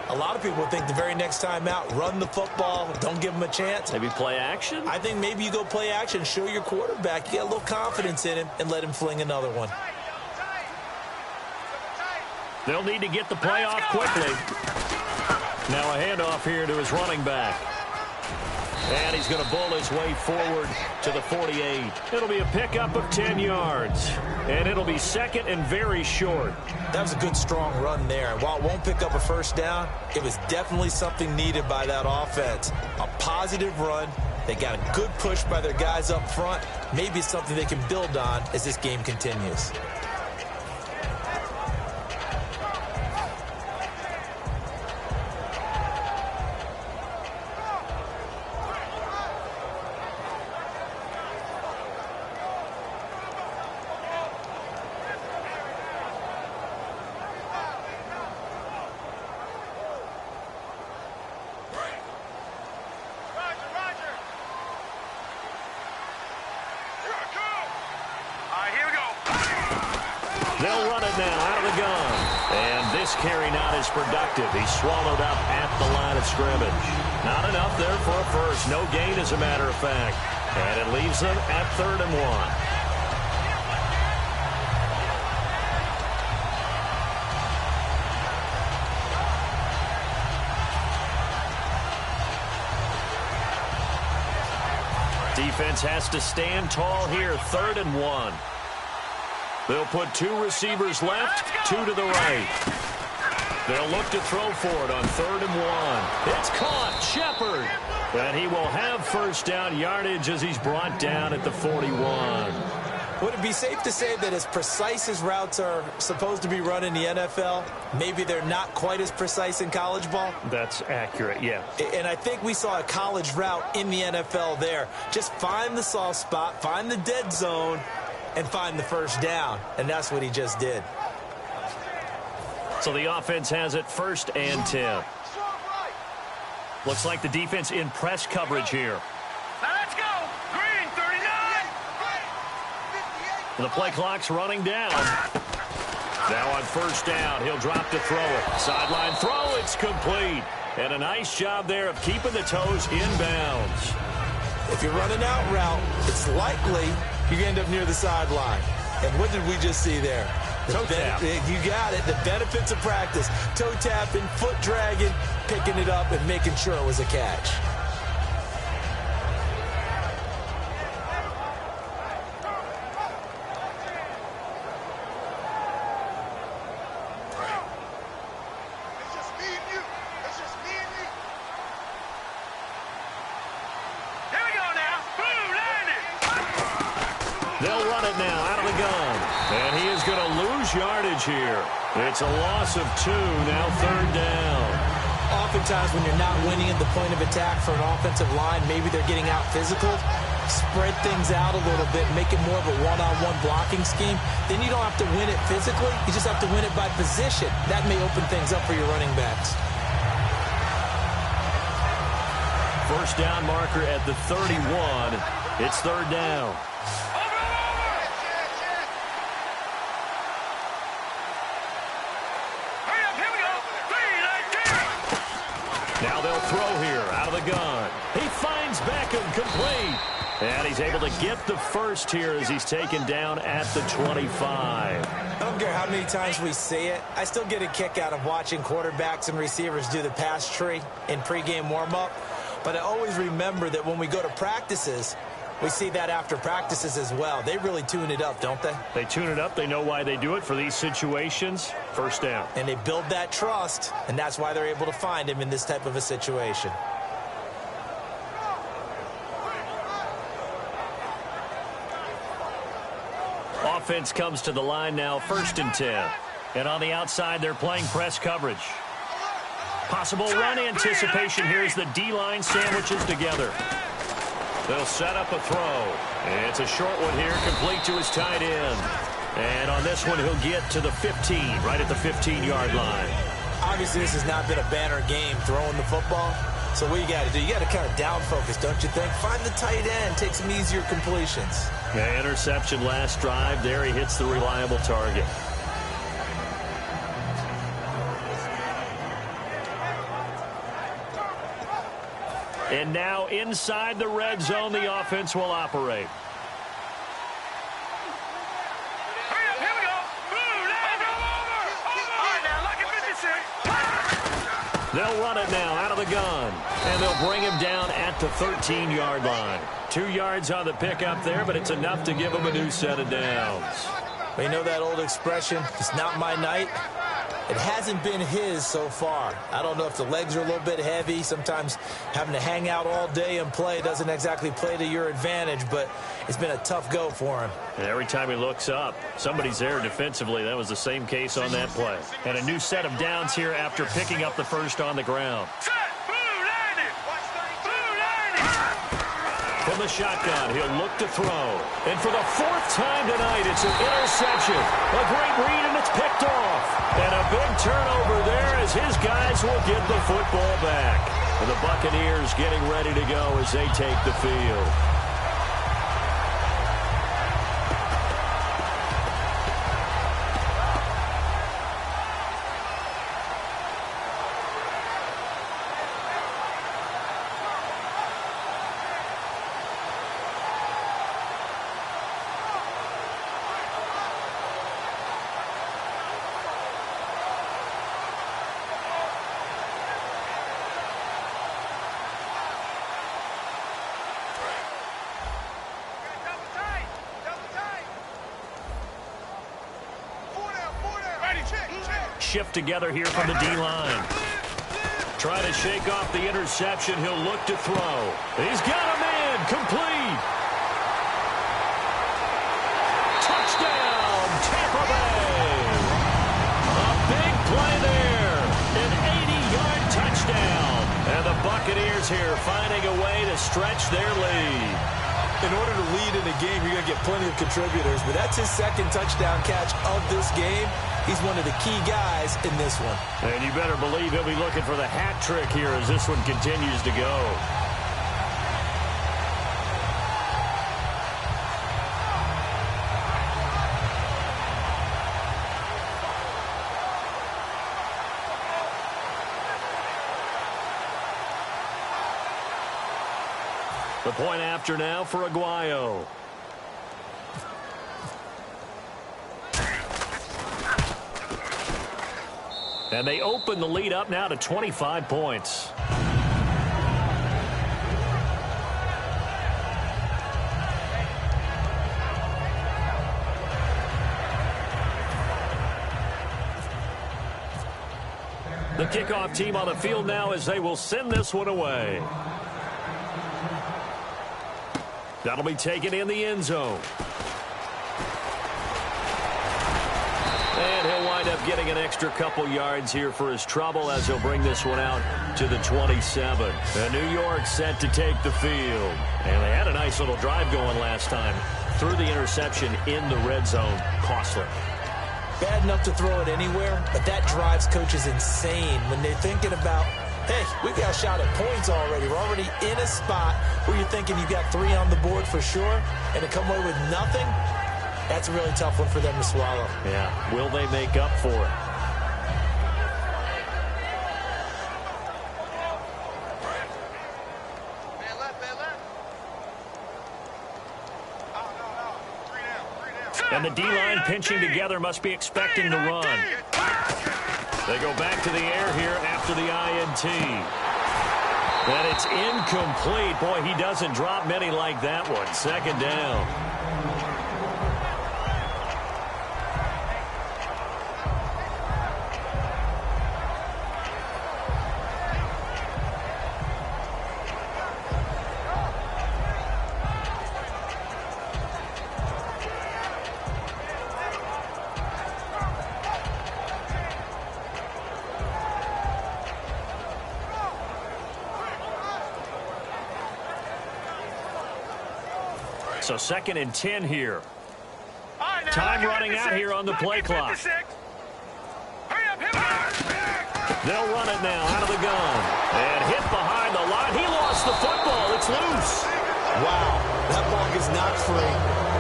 a lot of people think the very next time out, run the football, don't give them a chance. Maybe play action? I think maybe you go play action, show your quarterback, you get a little confidence in him, and let him fling another one. They'll need to get the play off quickly. Now a handoff here to his running back. And he's going to bull his way forward to the 48. It'll be a pickup of 10 yards. And it'll be 2nd and very short. That was a good, strong run there. And while it won't pick up a 1st down, it was definitely something needed by that offense. A positive run. They got a good push by their guys up front. Maybe it's something they can build on as this game continues. They'll run it now out of the gun. And this carry not as productive. He's swallowed up at the line of scrimmage. Not enough there for a first. No gain, as a matter of fact. And it leaves them at 3rd and 1. Defense has to stand tall here. 3rd and 1. They'll put 2 receivers left, 2 to the right. They'll look to throw for it on 3rd and 1. It's caught. Shepard. And he will have 1st down yardage as he's brought down at the 41. Would it be safe to say that as precise as routes are supposed to be run in the NFL, maybe they're not quite as precise in college ball? That's accurate, yeah. And I think we saw a college route in the NFL there. Just find the soft spot, find the dead zone, and find the 1st down. And that's what he just did. So the offense has it 1st and 10. Looks like the defense in press coverage here. Now let's go. Green, 39. The play clock's running down. Now on 1st down, he'll drop to throw it. Sideline throw, it's complete. And a nice job there of keeping the toes inbounds. If you're running out route, it's likely you end up near the sideline. And what did we just see there? Toe tap. You got it. The benefits of practice. Toe tapping, foot dragging, picking it up, and making sure it was a catch. They'll run it now out of the gun. And he is going to lose yardage here. It's a loss of 2, now 3rd down. Oftentimes when you're not winning at the point of attack for an offensive line, maybe they're getting out physical, spread things out a little bit, make it more of a one-on-one blocking scheme. Then you don't have to win it physically. You just have to win it by position. That may open things up for your running backs. 1st down marker at the 31. It's 3rd down. Now they'll throw here out of the gun. He finds Beckham complete. And he's able to get the 1st here as he's taken down at the 25. I don't care how many times we see it. I still get a kick out of watching quarterbacks and receivers do the pass tree in pregame warm-up. But I always remember that when we go to practices, we see that after practices as well. They really tune it up, don't they? They tune it up. They know why they do it for these situations. 1st down. And they build that trust, and that's why they're able to find him in this type of a situation. offense comes to the line now, 1st and 10. And on the outside, they're playing press coverage. Possible run anticipation here as the D-line sandwiches together. They'll set up a throw. It's a short one here, complete to his tight end. And on this one, he'll get to the 15, right at the 15-yard line. Obviously, this has not been a banner game throwing the football. So what you got to do, you got to kind of down focus, don't you think? Find the tight end, take some easier completions. Yeah, interception last drive. There he hits the reliable target. And now inside the red zone, the offense will operate. They'll run it now out of the gun. And they'll bring him down at the 13-yard line. 2 yards on the pickup there, but it's enough to give him a new set of downs. Well, you know that old expression, it's not my night? It hasn't been his so far. I don't know if the legs are a little bit heavy. Sometimes having to hang out all day and play doesn't exactly play to your advantage, but it's been a tough go for him. And every time he looks up, somebody's there defensively. That was the same case on that play. And a new set of downs here after picking up the first on the ground. From the shotgun, he'll look to throw. And for the 4th time tonight, it's an interception. A great read, and it's picked off. And a big turnover there as his guys will get the football back. And the Buccaneers getting ready to go as they take the field. Shift together here from the D-line. Try to shake off the interception. He'll look to throw. He's got a man. Complete. Touchdown, Tampa Bay. A big play there. An 80-yard touchdown. And the Buccaneers here finding a way to stretch their lead. In order to lead in a game, you're going to get plenty of contributors, but that's his 2nd touchdown catch of this game. He's one of the key guys in this one. And you better believe he'll be looking for the hat trick here as this one continues to go. The point after now for Aguayo. And they open the lead up now to 25 points. The kickoff team on the field now as they will send this one away. That'll be taken in the end zone. And he'll wind up getting an extra couple yards here for his trouble as he'll bring this one out to the 27. And New York set to take the field. And they had a nice little drive going last time. Threw the interception in the red zone. Costly. Bad enough to throw it anywhere, but that drives coaches insane when they're thinking about, hey, we got a shot at points already. We're already in a spot where you're thinking you got 3 on the board for sure, and to come away with nothing, that's a really tough one for them to swallow. Yeah, will they make up for it? And the D-line pinching together must be expecting to run. They go back to the air here after the INT. And it's incomplete. Boy, he doesn't drop many like that one. 2nd down. So 2nd and 10 here. Right, now, Time running out here on the play clock. Hurry up, hit me. They'll run it now out of the gun. And hit behind the line. He lost the football. It's loose. Wow, that ball gets knocked free,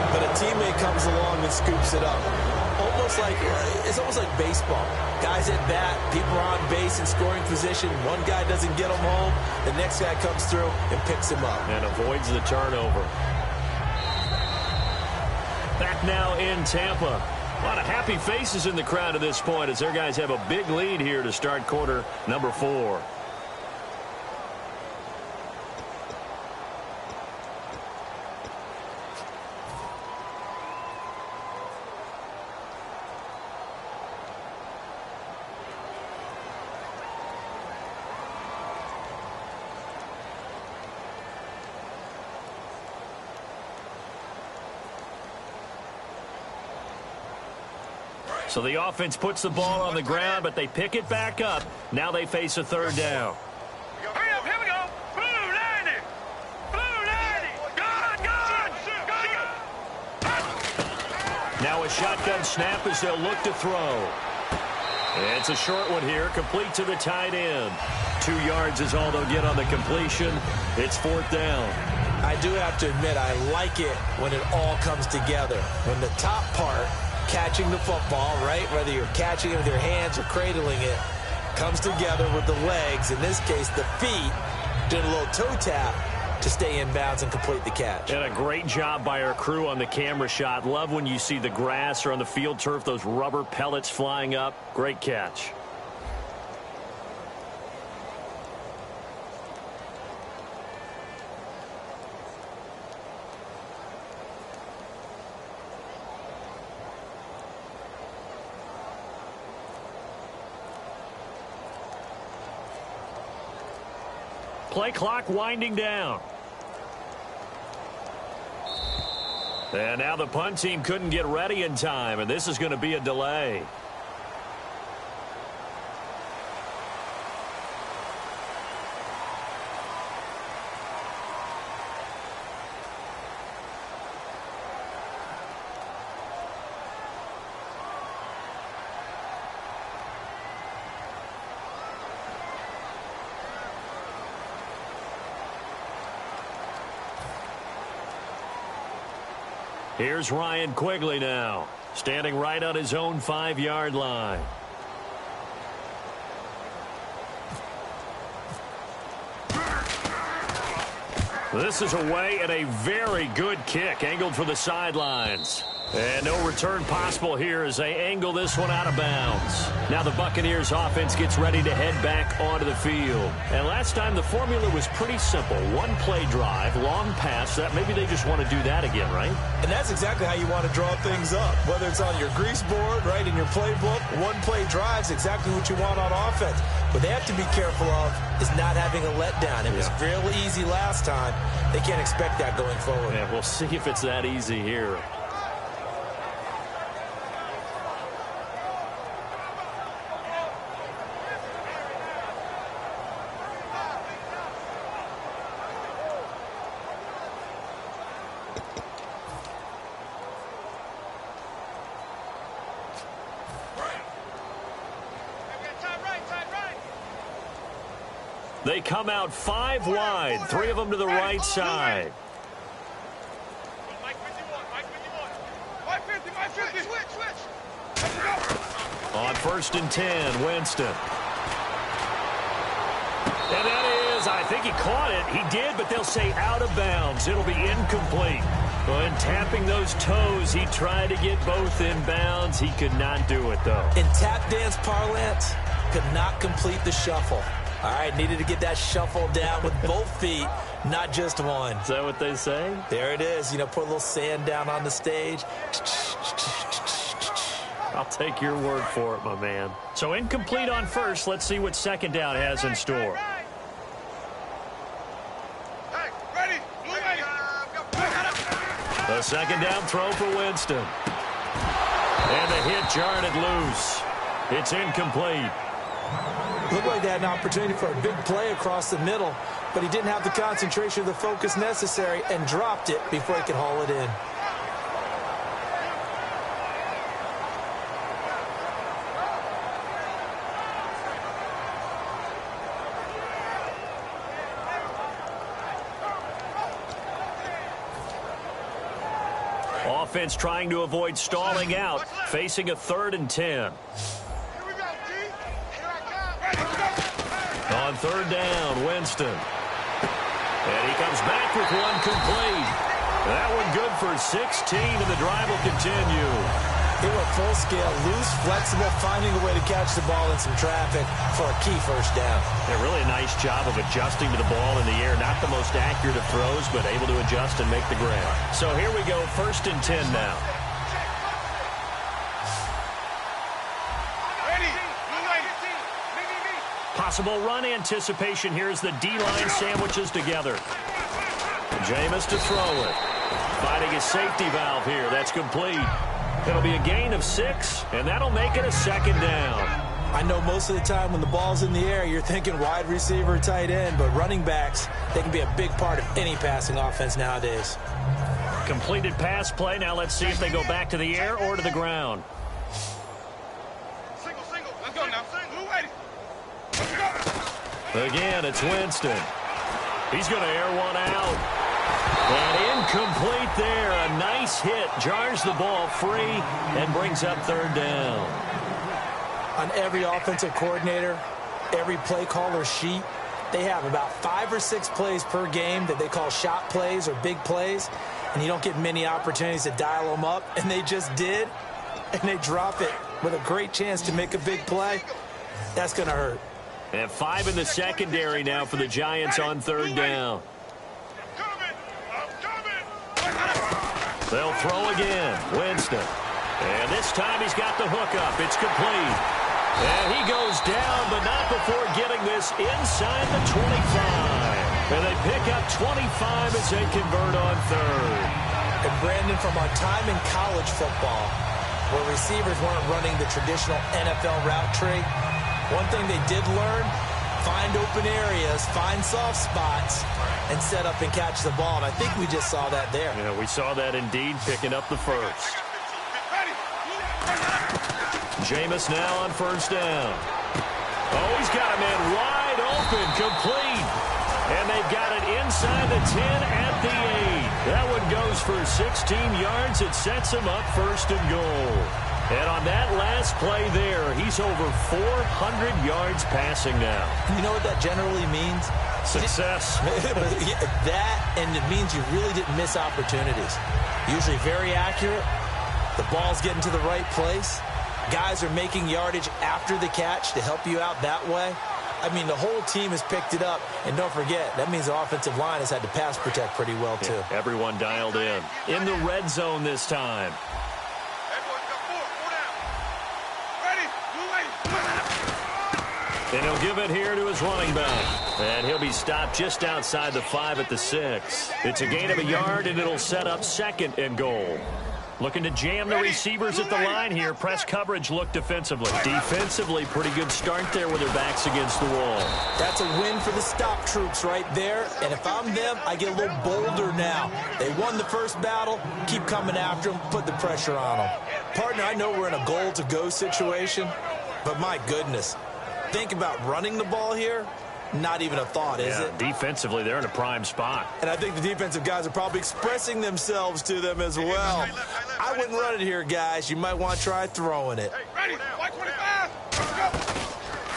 but a teammate comes along and scoops it up. It's almost like baseball. Guys at bat, people are on base in scoring position. One guy doesn't get him home. The next guy comes through and picks him up. And avoids the turnover. Back now in Tampa. A lot of happy faces in the crowd at this point as their guys have a big lead here to start quarter number 4. So the offense puts the ball on the ground, but they pick it back up. Now they face a 3rd down. Hurry up, here we go. Blue 90. Blue 90. Good. Now a shotgun snap as they'll look to throw. It's a short one here, complete to the tight end. 2 yards is all they'll get on the completion. It's 4th down. I do have to admit, I like it when it all comes together. When the top part, catching the football, right, whether you're catching it with your hands or cradling it, comes together with the legs, in this case the feet, doing a little toe tap to stay in bounds and complete the catch. And a great job by our crew on the camera shot. Love when you see the grass or on the field turf, those rubber pellets flying up. Great catch. Play clock winding down. And now the punt team couldn't get ready in time, and this is going to be a delay. Here's Ryan Quigley now, standing right on his own 5-yard line. This is away and a very good kick, angled for the sidelines. And no return possible here as they angle this one out of bounds. Now the Buccaneers offense gets ready to head back onto the field. And last time the formula was pretty simple. One play drive, long pass. That maybe they just want to do that again, right? And that's exactly how you want to draw things up. Whether it's on your grease board, right, in your playbook, one play drive's exactly what you want on offense. What they have to be careful of is not having a letdown. It was real easy last time. They can't expect that going forward. Yeah, we'll see if it's that easy here. They come out 5 wide, 3 of them to the right side. Mike 51, Mike 51. 550, 550. Switch. On 1st and 10, Winston. And that is, I think he caught it. He did, but they'll say out of bounds. It'll be incomplete. When tapping those toes, he tried to get both in bounds. He could not do it, though. In tap dance parlance, could not complete the shuffle. All right, needed to get that shuffle down with both feet, not just one. Is that what they say? There it is. You know, put a little sand down on the stage. I'll take your word for it, my man. So incomplete on 1st. Let's see what 2nd down has in store. Hey, ready. Blue ready. The 2nd down throw for Winston. And the hit jarred it loose. It's incomplete. Looked like they had an opportunity for a big play across the middle, but he didn't have the concentration or the focus necessary and dropped it before he could haul it in. Offense trying to avoid stalling out, facing a 3rd and 10. On 3rd down, Winston. And he comes back with one complete. That one good for 16, and the drive will continue. He went full scale, loose, flexible, finding a way to catch the ball in some traffic for a key first down. Yeah, really a nice job of adjusting to the ball in the air. Not the most accurate of throws, but able to adjust and make the grab. So here we go, 1st and 10 now. Possible run anticipation here as the D-line sandwiches together. Jameis to throw it. Finding his safety valve here. That's complete. It'll be a gain of 6, and that'll make it a 2nd down. I know most of the time when the ball's in the air, you're thinking wide receiver, tight end, but running backs, they can be a big part of any passing offense nowadays. Completed pass play. Now let's see if they go back to the air or to the ground. Single. Let's go now. Blue ready. Again, it's Winston. He's going to air one out. And incomplete there. A nice hit. Jars the ball free and brings up 3rd down. On every offensive coordinator, every play caller sheet, they have about 5 or 6 plays per game that they call shot plays or big plays, and you don't get many opportunities to dial them up, and they just did, and they drop it with a great chance to make a big play. That's going to hurt. And 5 in the secondary now for the Giants on 3rd down. They'll throw again. Winston. And this time he's got the hookup. It's complete. And he goes down, but not before getting this inside the 25. And they pick up 25 as they convert on 3rd. And Brandon, from our time in college football, where receivers weren't running the traditional NFL route tree, one thing they did learn, find open areas, find soft spots, and set up and catch the ball. And I think we just saw that there. Yeah, we saw that indeed, picking up the 1st. Jameis now on 1st down. Oh, he's got a man wide open, complete. And they've got it inside the 10 at the 8. That one goes for 16 yards. It sets him up 1st and goal. And on that last play there, he's over 400 yards passing now. You know what that generally means? Success. That, and it means you really didn't miss opportunities. Usually very accurate. The ball's getting to the right place. Guys are making yardage after the catch to help you out that way. I mean, the whole team has picked it up. And don't forget, that means the offensive line has had to pass protect pretty well, too. Yeah, everyone dialed in. In the red zone this time. And he'll give it here to his running back. And he'll be stopped just outside the 5 at the 6. It's a gain of a yard, and it'll set up 2nd and goal. Looking to jam the receivers at the line here. Press coverage look defensively. Defensively, pretty good start there with their backs against the wall. That's a win for the stop troops right there. And if I'm them, I get a little bolder now. They won the first battle. Keep coming after them. Put the pressure on them. Partner, I know we're in a goal-to-go situation, but my goodness. Think about running the ball here. Not even a thought, is it? Defensively, they're in a prime spot. And I think the defensive guys are probably expressing themselves to them as well. I wouldn't run it here, guys. You might want to try throwing it. Ready, 25.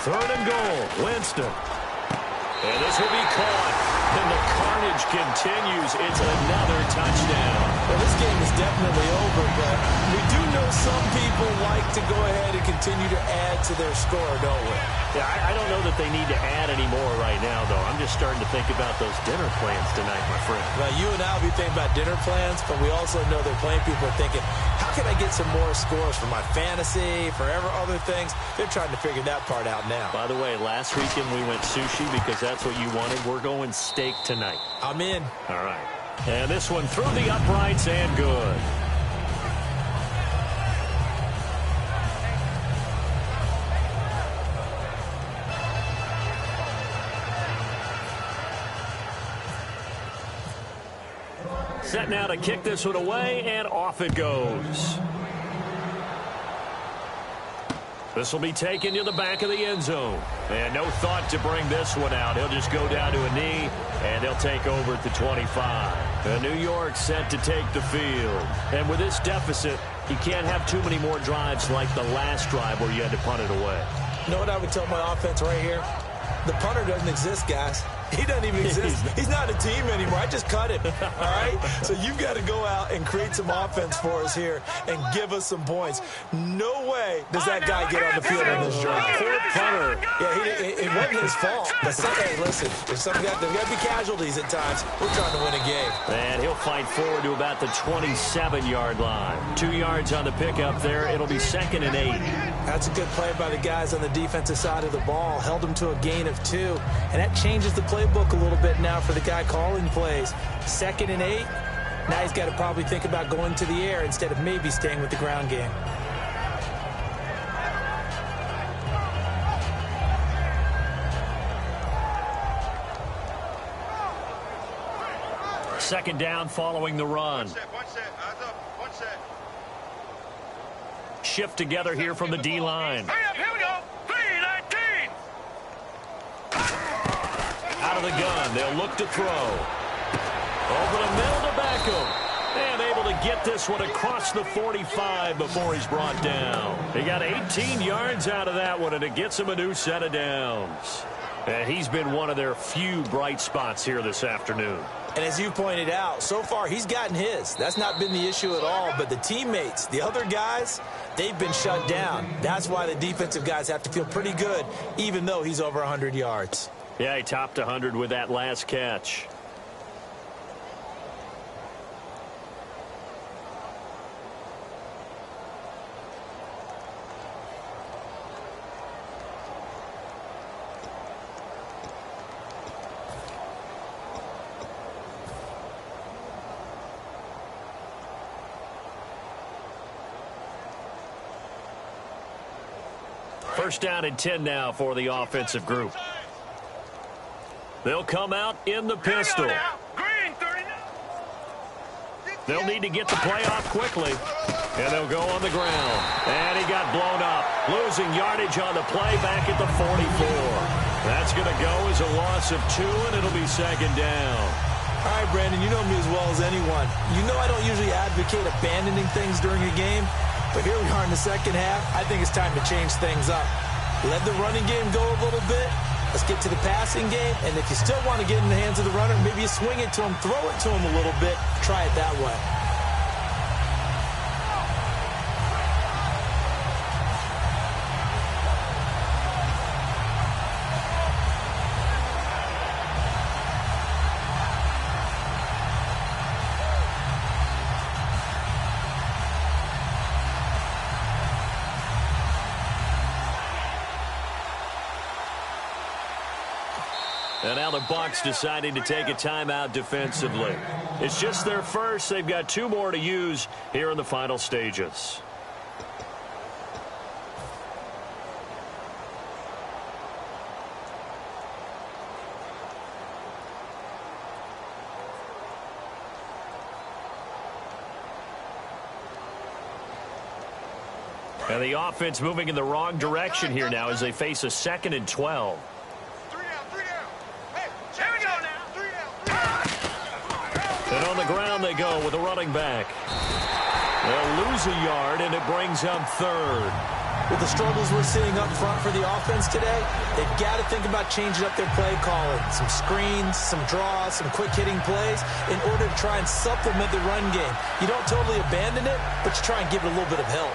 3rd and goal, Winston. And this will be caught. And the carnage continues. It's another touchdown. Well, this game is definitely over, but we do know some people like to go ahead and continue to add to their score, don't we? Yeah, I don't know that they need to add any more right now, though. I'm just starting to think about those dinner plans tonight, my friend. Well, you and I will be thinking about dinner plans, but we also know they're playing people are thinking, how can I get some more scores for my fantasy, for other things? They're trying to figure that part out now. By the way, last weekend we went sushi because that's what you wanted. We're going steak tonight. I'm in. All right. And this one through the uprights and good. Set now to kick this one away, and off it goes. This will be taken to the back of the end zone. And no thought to bring this one out. He'll just go down to a knee, and they'll take over at the 25. New York set to take the field. And with this deficit, you can't have too many more drives like the last drive where you had to punt it away. You know what I would tell my offense right here? The punter doesn't exist, guys. He doesn't even exist. He's not a team anymore. I just cut him, all right? So you've got to go out and create some offense for us here and give us some points. No way does that guy get on the field on this drive. Poor punter. Yeah, it wasn't his fault. But hey, listen, there's got to be casualties at times. We're trying to win a game. And he'll fight forward to about the 27-yard line. 2 yards on the pickup there. It'll be 2nd and 8. That's a good play by the guys on the defensive side of the ball. Held them to a gain of 2. And that changes the playbook a little bit now for the guy calling plays. 2nd and 8. Now he's got to probably think about going to the air instead of maybe staying with the ground game. Second down following the run. One set, eyes up, one set. Shift together here from the D-line. Hurry up, here we go. 3-19. Out of the gun, they'll look to throw. Over the middle to Beckham. And able to get this one across the 45 before he's brought down. He got 18 yards out of that one, and it gets him a new set of downs. And he's been one of their few bright spots here this afternoon. And as you pointed out, so far he's gotten his. That's not been the issue at all. But the teammates, the other guys, they've been shut down. That's why the defensive guys have to feel pretty good, even though he's over 100 yards. Yeah, he topped 100 with that last catch. First down and 10 now for the offensive group. They'll come out in the pistol. They'll need to get the play off quickly. And they'll go on the ground. And he got blown up. Losing yardage on the play back at the 44. That's going to go as a loss of 2, and it'll be 2nd down. All right, Brandon, you know me as well as anyone. You know I don't usually advocate abandoning things during a game. But here we are in the second half. I think it's time to change things up. Let the running game go a little bit. Let's get to the passing game. And if you still want to get in the hands of the runner, maybe you swing it to him, throw it to him a little bit. Try it that way. And now the Bucs deciding to take a timeout defensively. It's just their first. They've got 2 more to use here in the final stages. And the offense moving in the wrong direction here now as they face a 2nd and 12. And on the ground they go with a running back. They'll lose a yard, and it brings them 3rd. With the struggles we're seeing up front for the offense today, they've got to think about changing up their play calling. Some screens, some draws, some quick-hitting plays in order to try and supplement the run game. You don't totally abandon it, but you try and give it a little bit of help.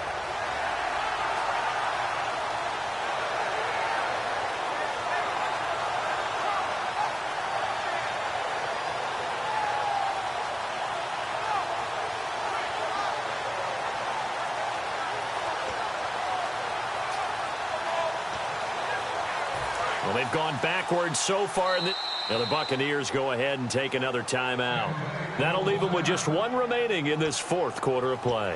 Well, they've gone backwards so far. Now the Buccaneers go ahead and take another timeout. That'll leave them with just 1 remaining in this 4th quarter of play.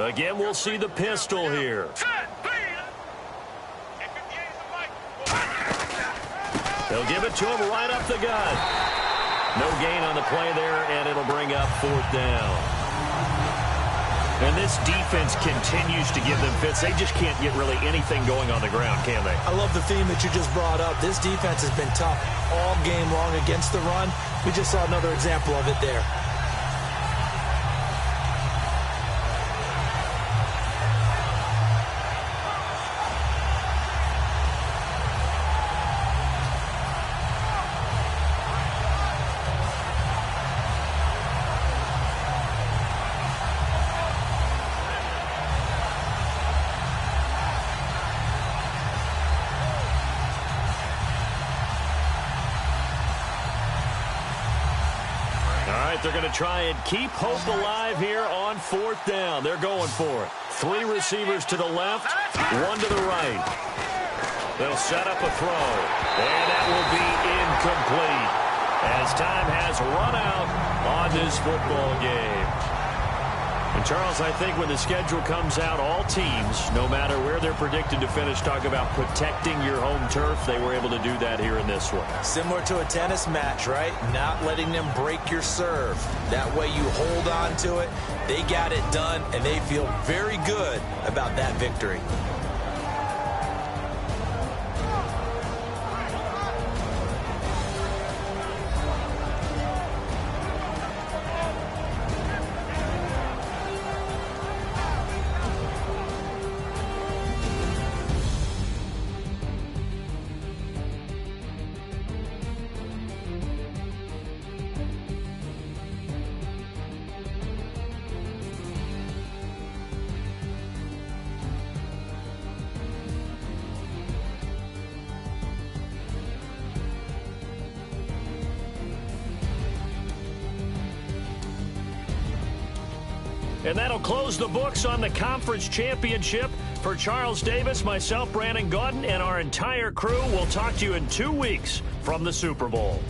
Again, we'll see the pistol here. They'll give it to him right up the gut. No gain on the play there, and it'll bring up 4th down. And this defense continues to give them fits. They just can't get really anything going on the ground, can they? I love the theme that you just brought up. This defense has been tough all game long against the run. We just saw another example of it there. They're going to try and keep hope alive here on 4th down. They're going for it. 3 receivers to the left, 1 to the right. They'll set up a throw, and that will be incomplete as time has run out on this football game. And, Charles, I think when the schedule comes out, all teams, no matter where they're predicted to finish, talk about protecting your home turf. They were able to do that here in this one. Similar to a tennis match, right? Not letting them break your serve. That way you hold on to it. They got it done, and they feel very good about that victory. And that'll close the books on the conference championship. For Charles Davis, myself, Brandon Gaudin, and our entire crew, we'll talk to you in 2 weeks from the Super Bowl.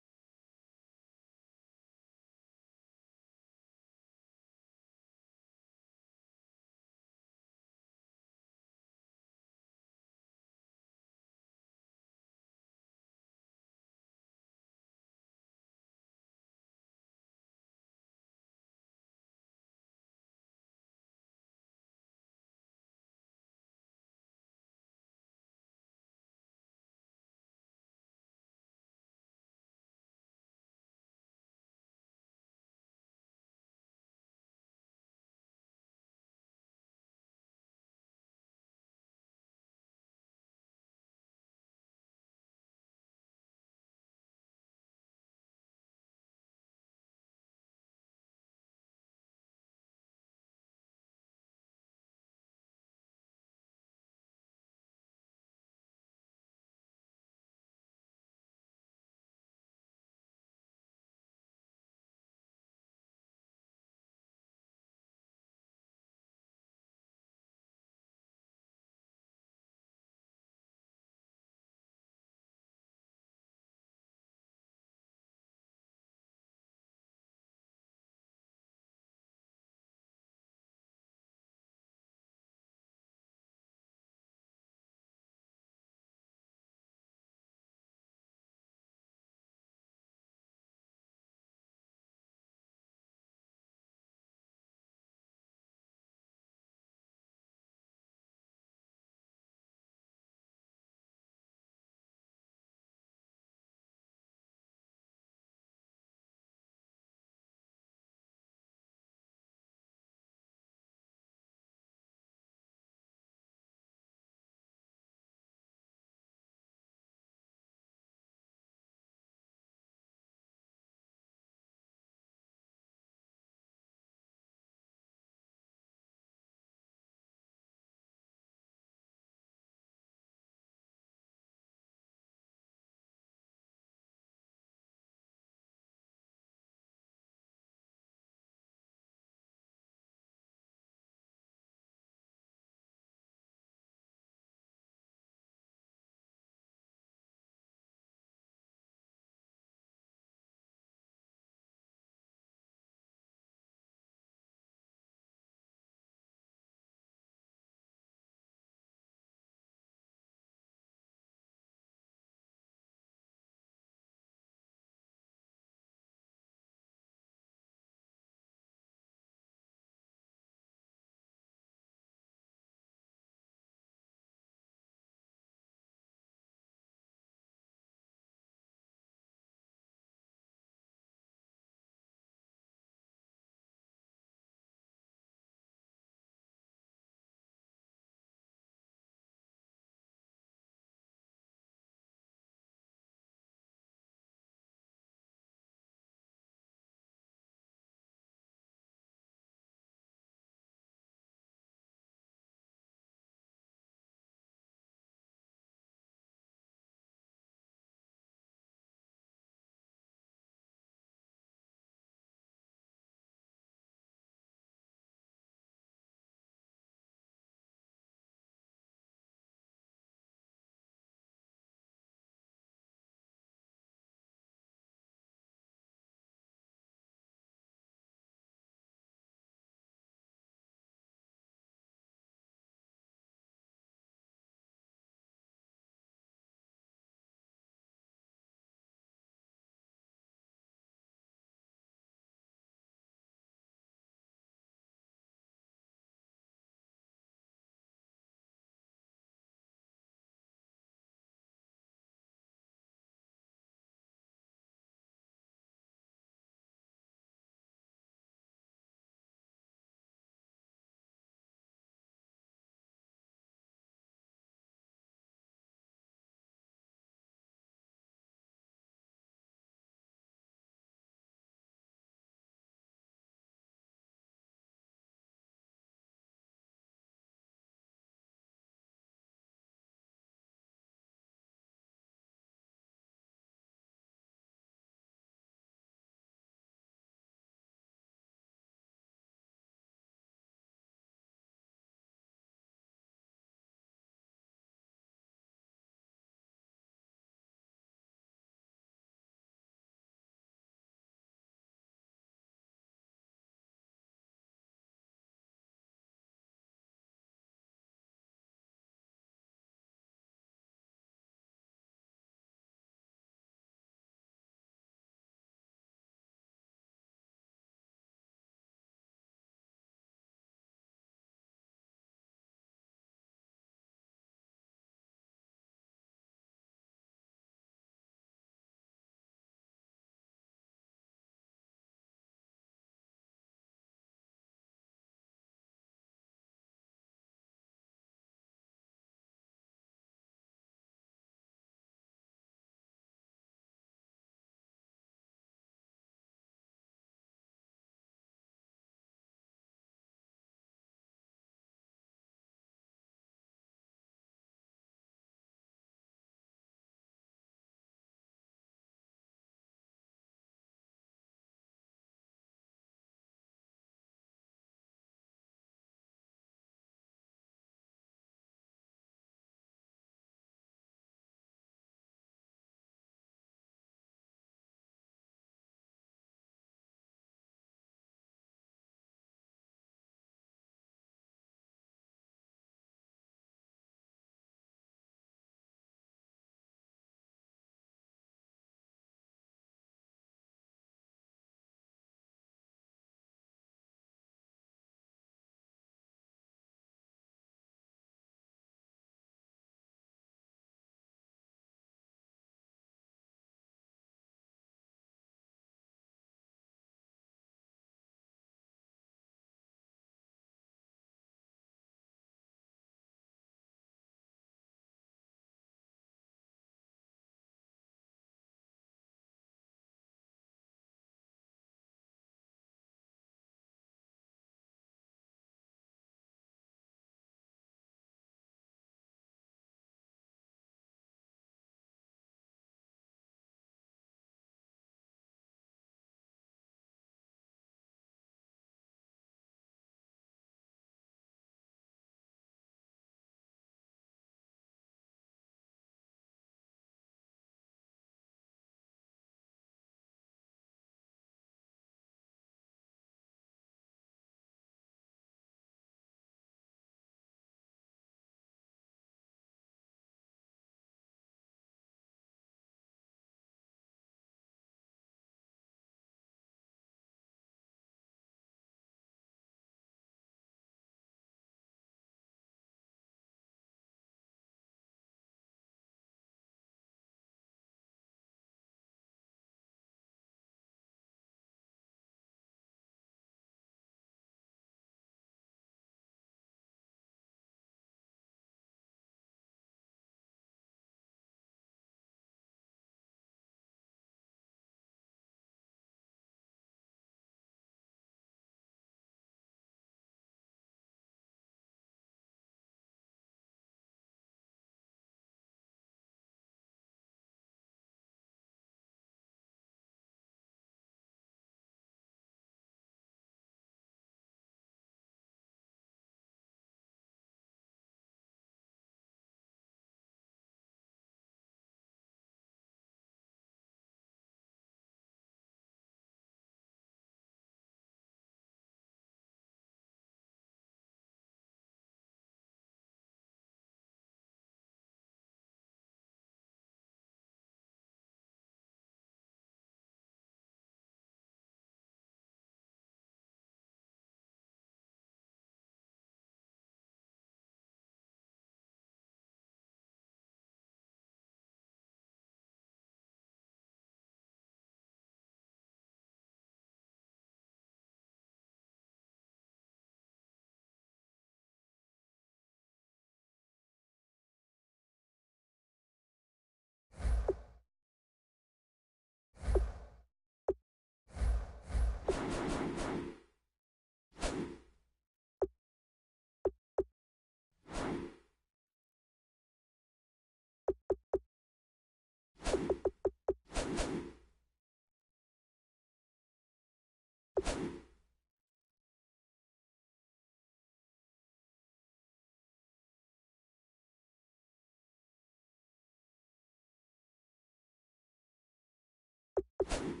You